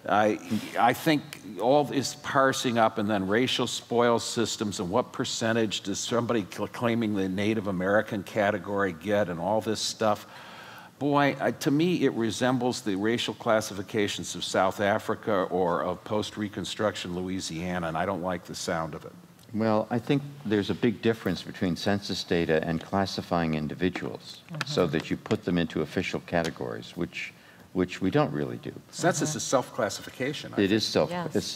I think all this parsing up and then racial spoil systems and what percentage does somebody claiming the Native American category get and all this stuff, boy, to me it resembles the racial classifications of South Africa or of post-Reconstruction Louisiana, and I don't like the sound of it. Well, I think there's a big difference between census data and classifying individuals so that you put them into official categories, which we don't really do. Census is self-classification. It is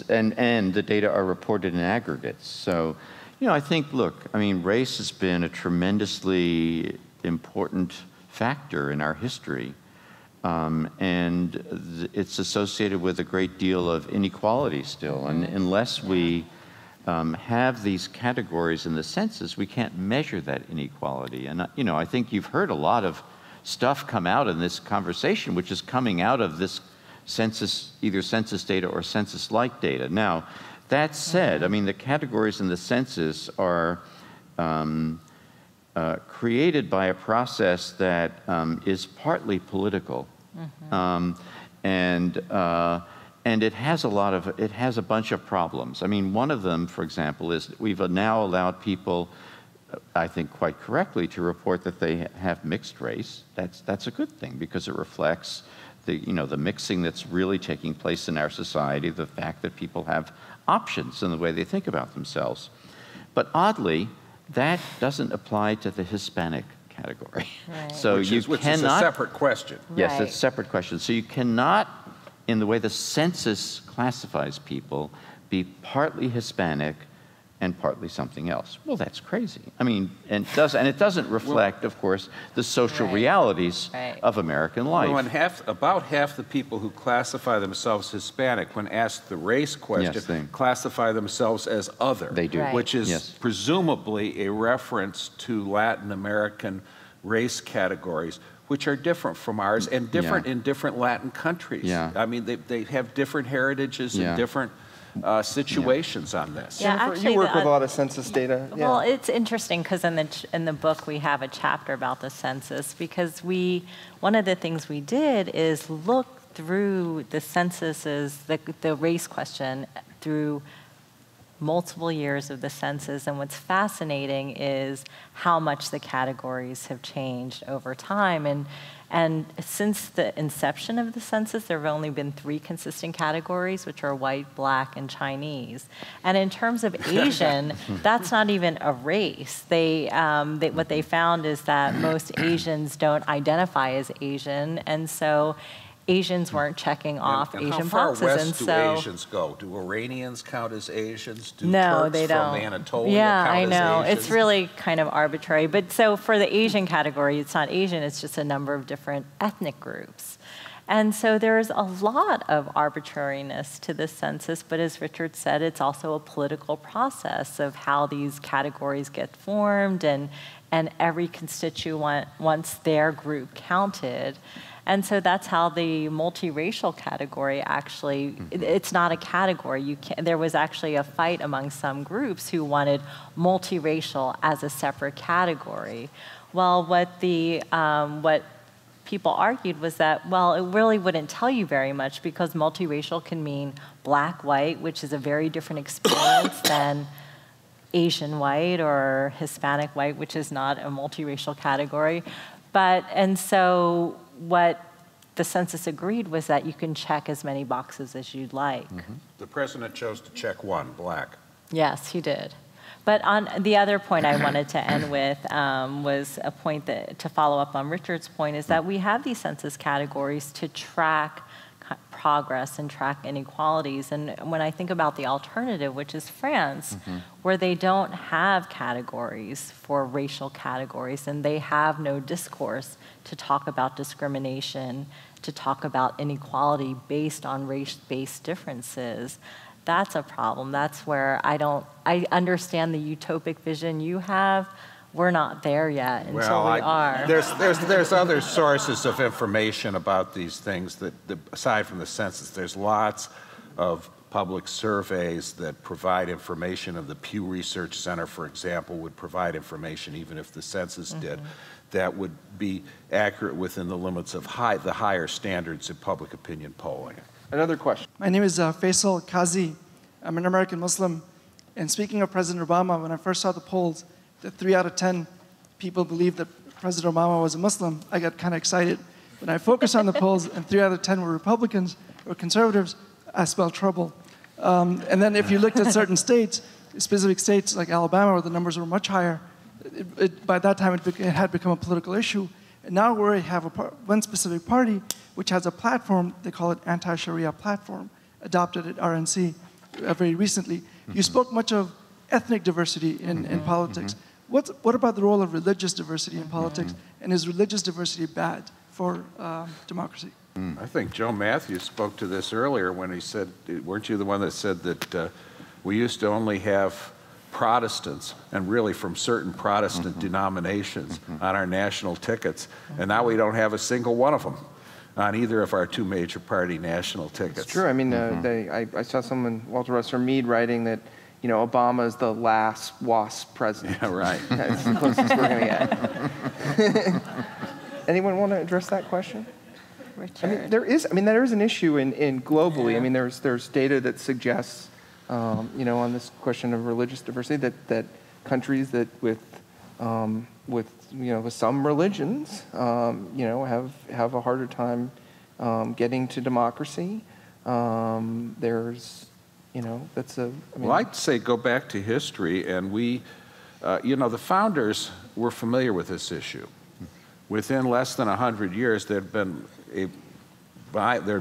and the data are reported in aggregates. So, I think, look, I mean, race has been a tremendously important factor in our history, and it's associated with a great deal of inequality still. And unless we have these categories in the census, we can't measure that inequality. And, I think you've heard a lot of stuff come out in this conversation, which is coming out of this census, either census data or census-like data. Now, that said, I mean, the categories in the census are created by a process that is partly political, and it has a bunch of problems. I mean, one of them, for example, is that we've now allowed people, I think quite correctly, to report that they have mixed race. That's a good thing, because it reflects the mixing that's really taking place in our society, the fact that people have options in the way they think about themselves. But oddly, that doesn't apply to the Hispanic category. Right. So which you is a cannot. separate question. Yes, Right. it's a separate question. So you cannot, in the way the census classifies people, be partly Hispanic and partly something else. Well, that's crazy. I mean, and it doesn't reflect, of course, the social Right. realities Right. of American life. Well, and about half the people who classify themselves Hispanic, when asked the race question, Yes, they- classify themselves as other. They do. Right. Which is Yes. presumably a reference to Latin American race categories, which are different from ours and different in different Latin countries. Yeah. I mean, they have different heritages Yeah. and different situations on this. Yeah, Jennifer, actually, you work with a lot of census data. Well, it's interesting because in the book we have a chapter about the census because one of the things we did is look through the censuses, the race question through multiple years of the census, and what's fascinating is how much the categories have changed over time. And since the inception of the census, there have only been 3 consistent categories, which are white, black, and Chinese. And in terms of Asian, that's not even a race. What they found is that most Asians don't identify as Asian, and so Asians weren't checking off And Asian how far boxes. west And do so Asians go? Do Iranians count as Asians? Do no, Turks they don't. from Anatolia Yeah, count I as know. Asians? It's really kind of arbitrary. But so for the Asian category, it's not Asian, it's just a number of different ethnic groups. And so there's a lot of arbitrariness to this census, but as Richard said, it's also a political process of how these categories get formed, and every constituent wants their group counted. And so that's how the multiracial category actually, it's not a category. There was actually a fight among some groups who wanted multiracial as a separate category. Well, what people argued was that, well, it really wouldn't tell you very much because multiracial can mean black, white, which is a very different experience than Asian white or Hispanic white, which is not a multiracial category. And so what the census agreed was that you can check as many boxes as you'd like. Mm-hmm. The president chose to check 1, black. Yes, he did. But on the other point I wanted to end with was a point to follow up on Richard's point, is that we have these census categories to track progress and track inequalities. And when I think about the alternative, which is France, where they don't have categories for racial categories, and they have no discourse to talk about discrimination, to talk about inequality based on race-based differences, that's a problem. That's where I understand the utopic vision you have. We're not there yet until we are. There's other sources of information about these things that aside from the census, there's lots of public surveys that provide information. Of the Pew Research Center, for example, would provide information even if the census did, that would be accurate within the limits of the higher standards of public opinion polling. Another question. My name is Faisal Kazi. I'm an American Muslim. And speaking of President Obama, when I first saw the polls, that 3 out of 10 people believed that President Obama was a Muslim, I got kind of excited. When I focused on the polls and 3 out of 10 were Republicans or conservatives, I smelled trouble. And then if you looked at certain states, specific states like Alabama, where the numbers were much higher, by that time it had become a political issue. And now we have one specific party which has a platform, they call it anti-Sharia platform, adopted at RNC very recently. You spoke much of ethnic diversity in politics. What about the role of religious diversity in politics? And is religious diversity bad for democracy? I think Joe Mathews spoke to this earlier when he said, weren't you the one that said that we used to only have Protestants, and really from certain Protestant denominations, on our national tickets, and now we don't have a single one of them on either of our 2 major party national tickets. It's true. I mean, I saw someone, Walter Russell Mead, writing that, Obama is the last WASP president. Yeah, right. That's the closest we're going to get. Anyone want to address that question? Richard. There is an issue in globally. I mean, there's data that suggests, on this question of religious diversity, that countries that with some religions, have a harder time getting to democracy. Well, I'd say go back to history, and we, the founders were familiar with this issue. within less than 100 years, there had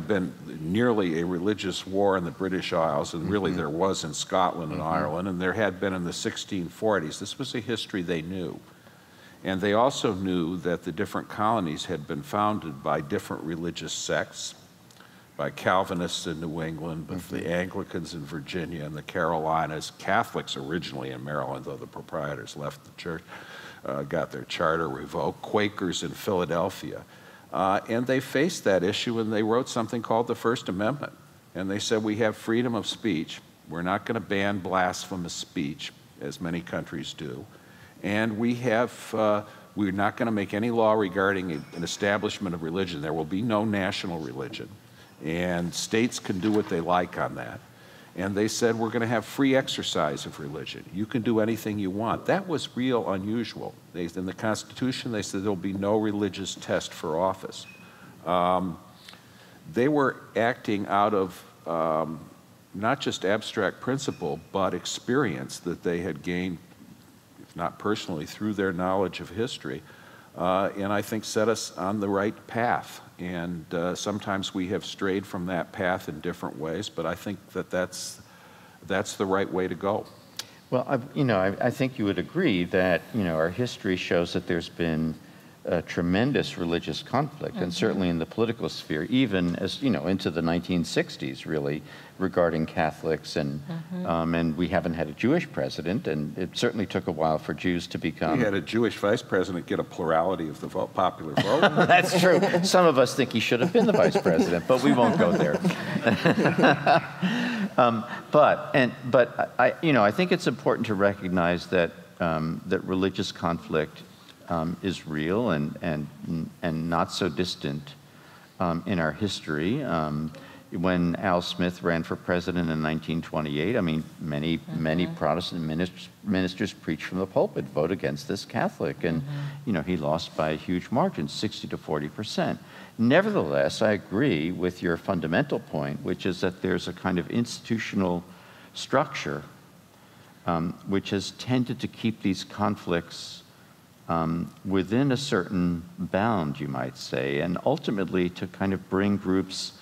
been nearly a religious war in the British Isles, and really there was in Scotland and Ireland, and there had been in the 1640s. This was a history they knew. And they also knew that the different colonies had been founded by different religious sects, by Calvinists in New England, but the Anglicans in Virginia and the Carolinas, Catholics originally in Maryland, though the proprietors left the church, got their charter revoked, Quakers in Philadelphia. And they faced that issue, and they wrote something called the First Amendment. And they said, we have freedom of speech. We're not going to ban blasphemous speech, as many countries do. And we're not going to make any law regarding an establishment of religion. There will be no national religion. And states can do what they like on that. And they said, we're going to have free exercise of religion. You can do anything you want. That was real unusual. In the Constitution, they said there'll be no religious test for office. They were acting out of not just abstract principle, but experience that they had gained, if not personally, through their knowledge of history, and I think set us on the right path. And sometimes we have strayed from that path in different ways, but I think that that's the right way to go. Well, I think you would agree that our history shows that there's been a tremendous religious conflict, and certainly in the political sphere, even as into the 1960s, really, regarding Catholics, and we haven't had a Jewish president, and it certainly took a while for Jews to become. We had a Jewish vice president get a plurality of the popular vote. That's true. Some of us think he should have been the vice president, but we won't go there. But I think it's important to recognize that that religious conflict is real and not so distant in our history. When Al Smith ran for president in 1928, I mean, many Protestant ministers preached from the pulpit, vote against this Catholic, and he lost by a huge margin, 60 to 40%. Nevertheless, I agree with your fundamental point, which is that there's a kind of institutional structure which has tended to keep these conflicts within a certain bound, you might say, and ultimately to kind of bring groups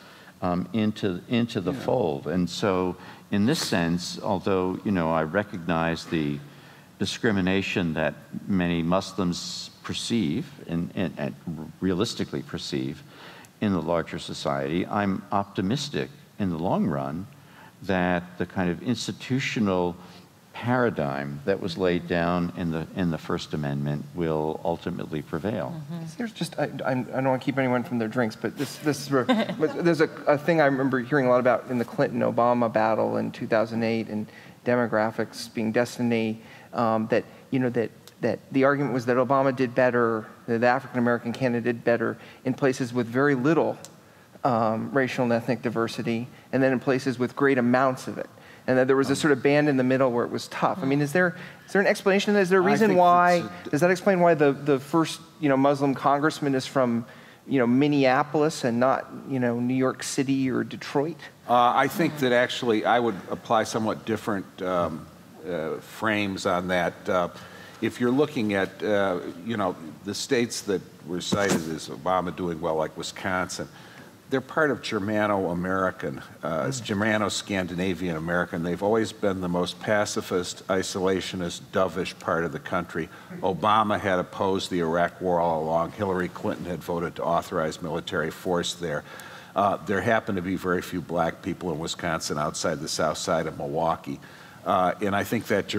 into the fold. And so in this sense, although I recognize the discrimination that many Muslims perceive and realistically perceive in the larger society, I'm optimistic in the long run that the kind of institutional paradigm that was laid down in the First Amendment will ultimately prevail. There's just I don't want to keep anyone from their drinks, but there's a thing I remember hearing a lot about in the Clinton-Obama battle in 2008 and demographics being destiny. That the argument was that Obama did better, that the African American candidate did better in places with very little racial and ethnic diversity, and then in places with great amounts of it. And that there was a sort of band in the middle where it was tough. I mean, is there an explanation? Is there a reason why? Does that explain why the first Muslim congressman is from Minneapolis and not New York City or Detroit? I think that actually I would apply somewhat different frames on that. If you're looking at the states that were cited as Obama doing well, like Wisconsin, they're part of Germano-American, it's Germano-Scandinavian American. They've always been the most pacifist, isolationist, dovish part of the country. Obama had opposed the Iraq War all along. Hillary Clinton had voted to authorize military force there. There happened to be very few black people in Wisconsin outside the south side of Milwaukee. And I think that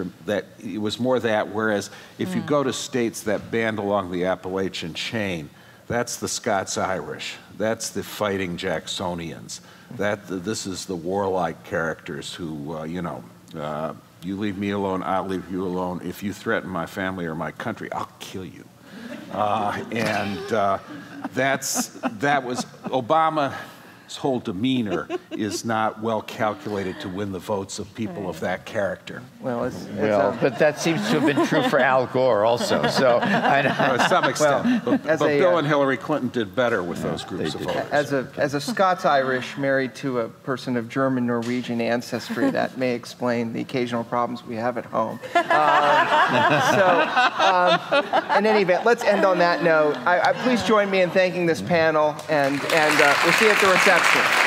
it was more that, whereas if you go to states that band along the Appalachian chain, that's the Scots-Irish. That's the fighting Jacksonians. This is the warlike characters who, you leave me alone, I'll leave you alone. If you threaten my family or my country, I'll kill you. That was Obama. whole demeanor is not well calculated to win the votes of people of that character. Well, but that seems to have been true for Al Gore also. So, to some extent, well, but Bill and Hillary Clinton did better with those groups of voters. As a Scots-Irish married to a person of German-Norwegian ancestry, that may explain the occasional problems we have at home. In any event, let's end on that note. Please join me in thanking this panel, and we'll see you at the reception.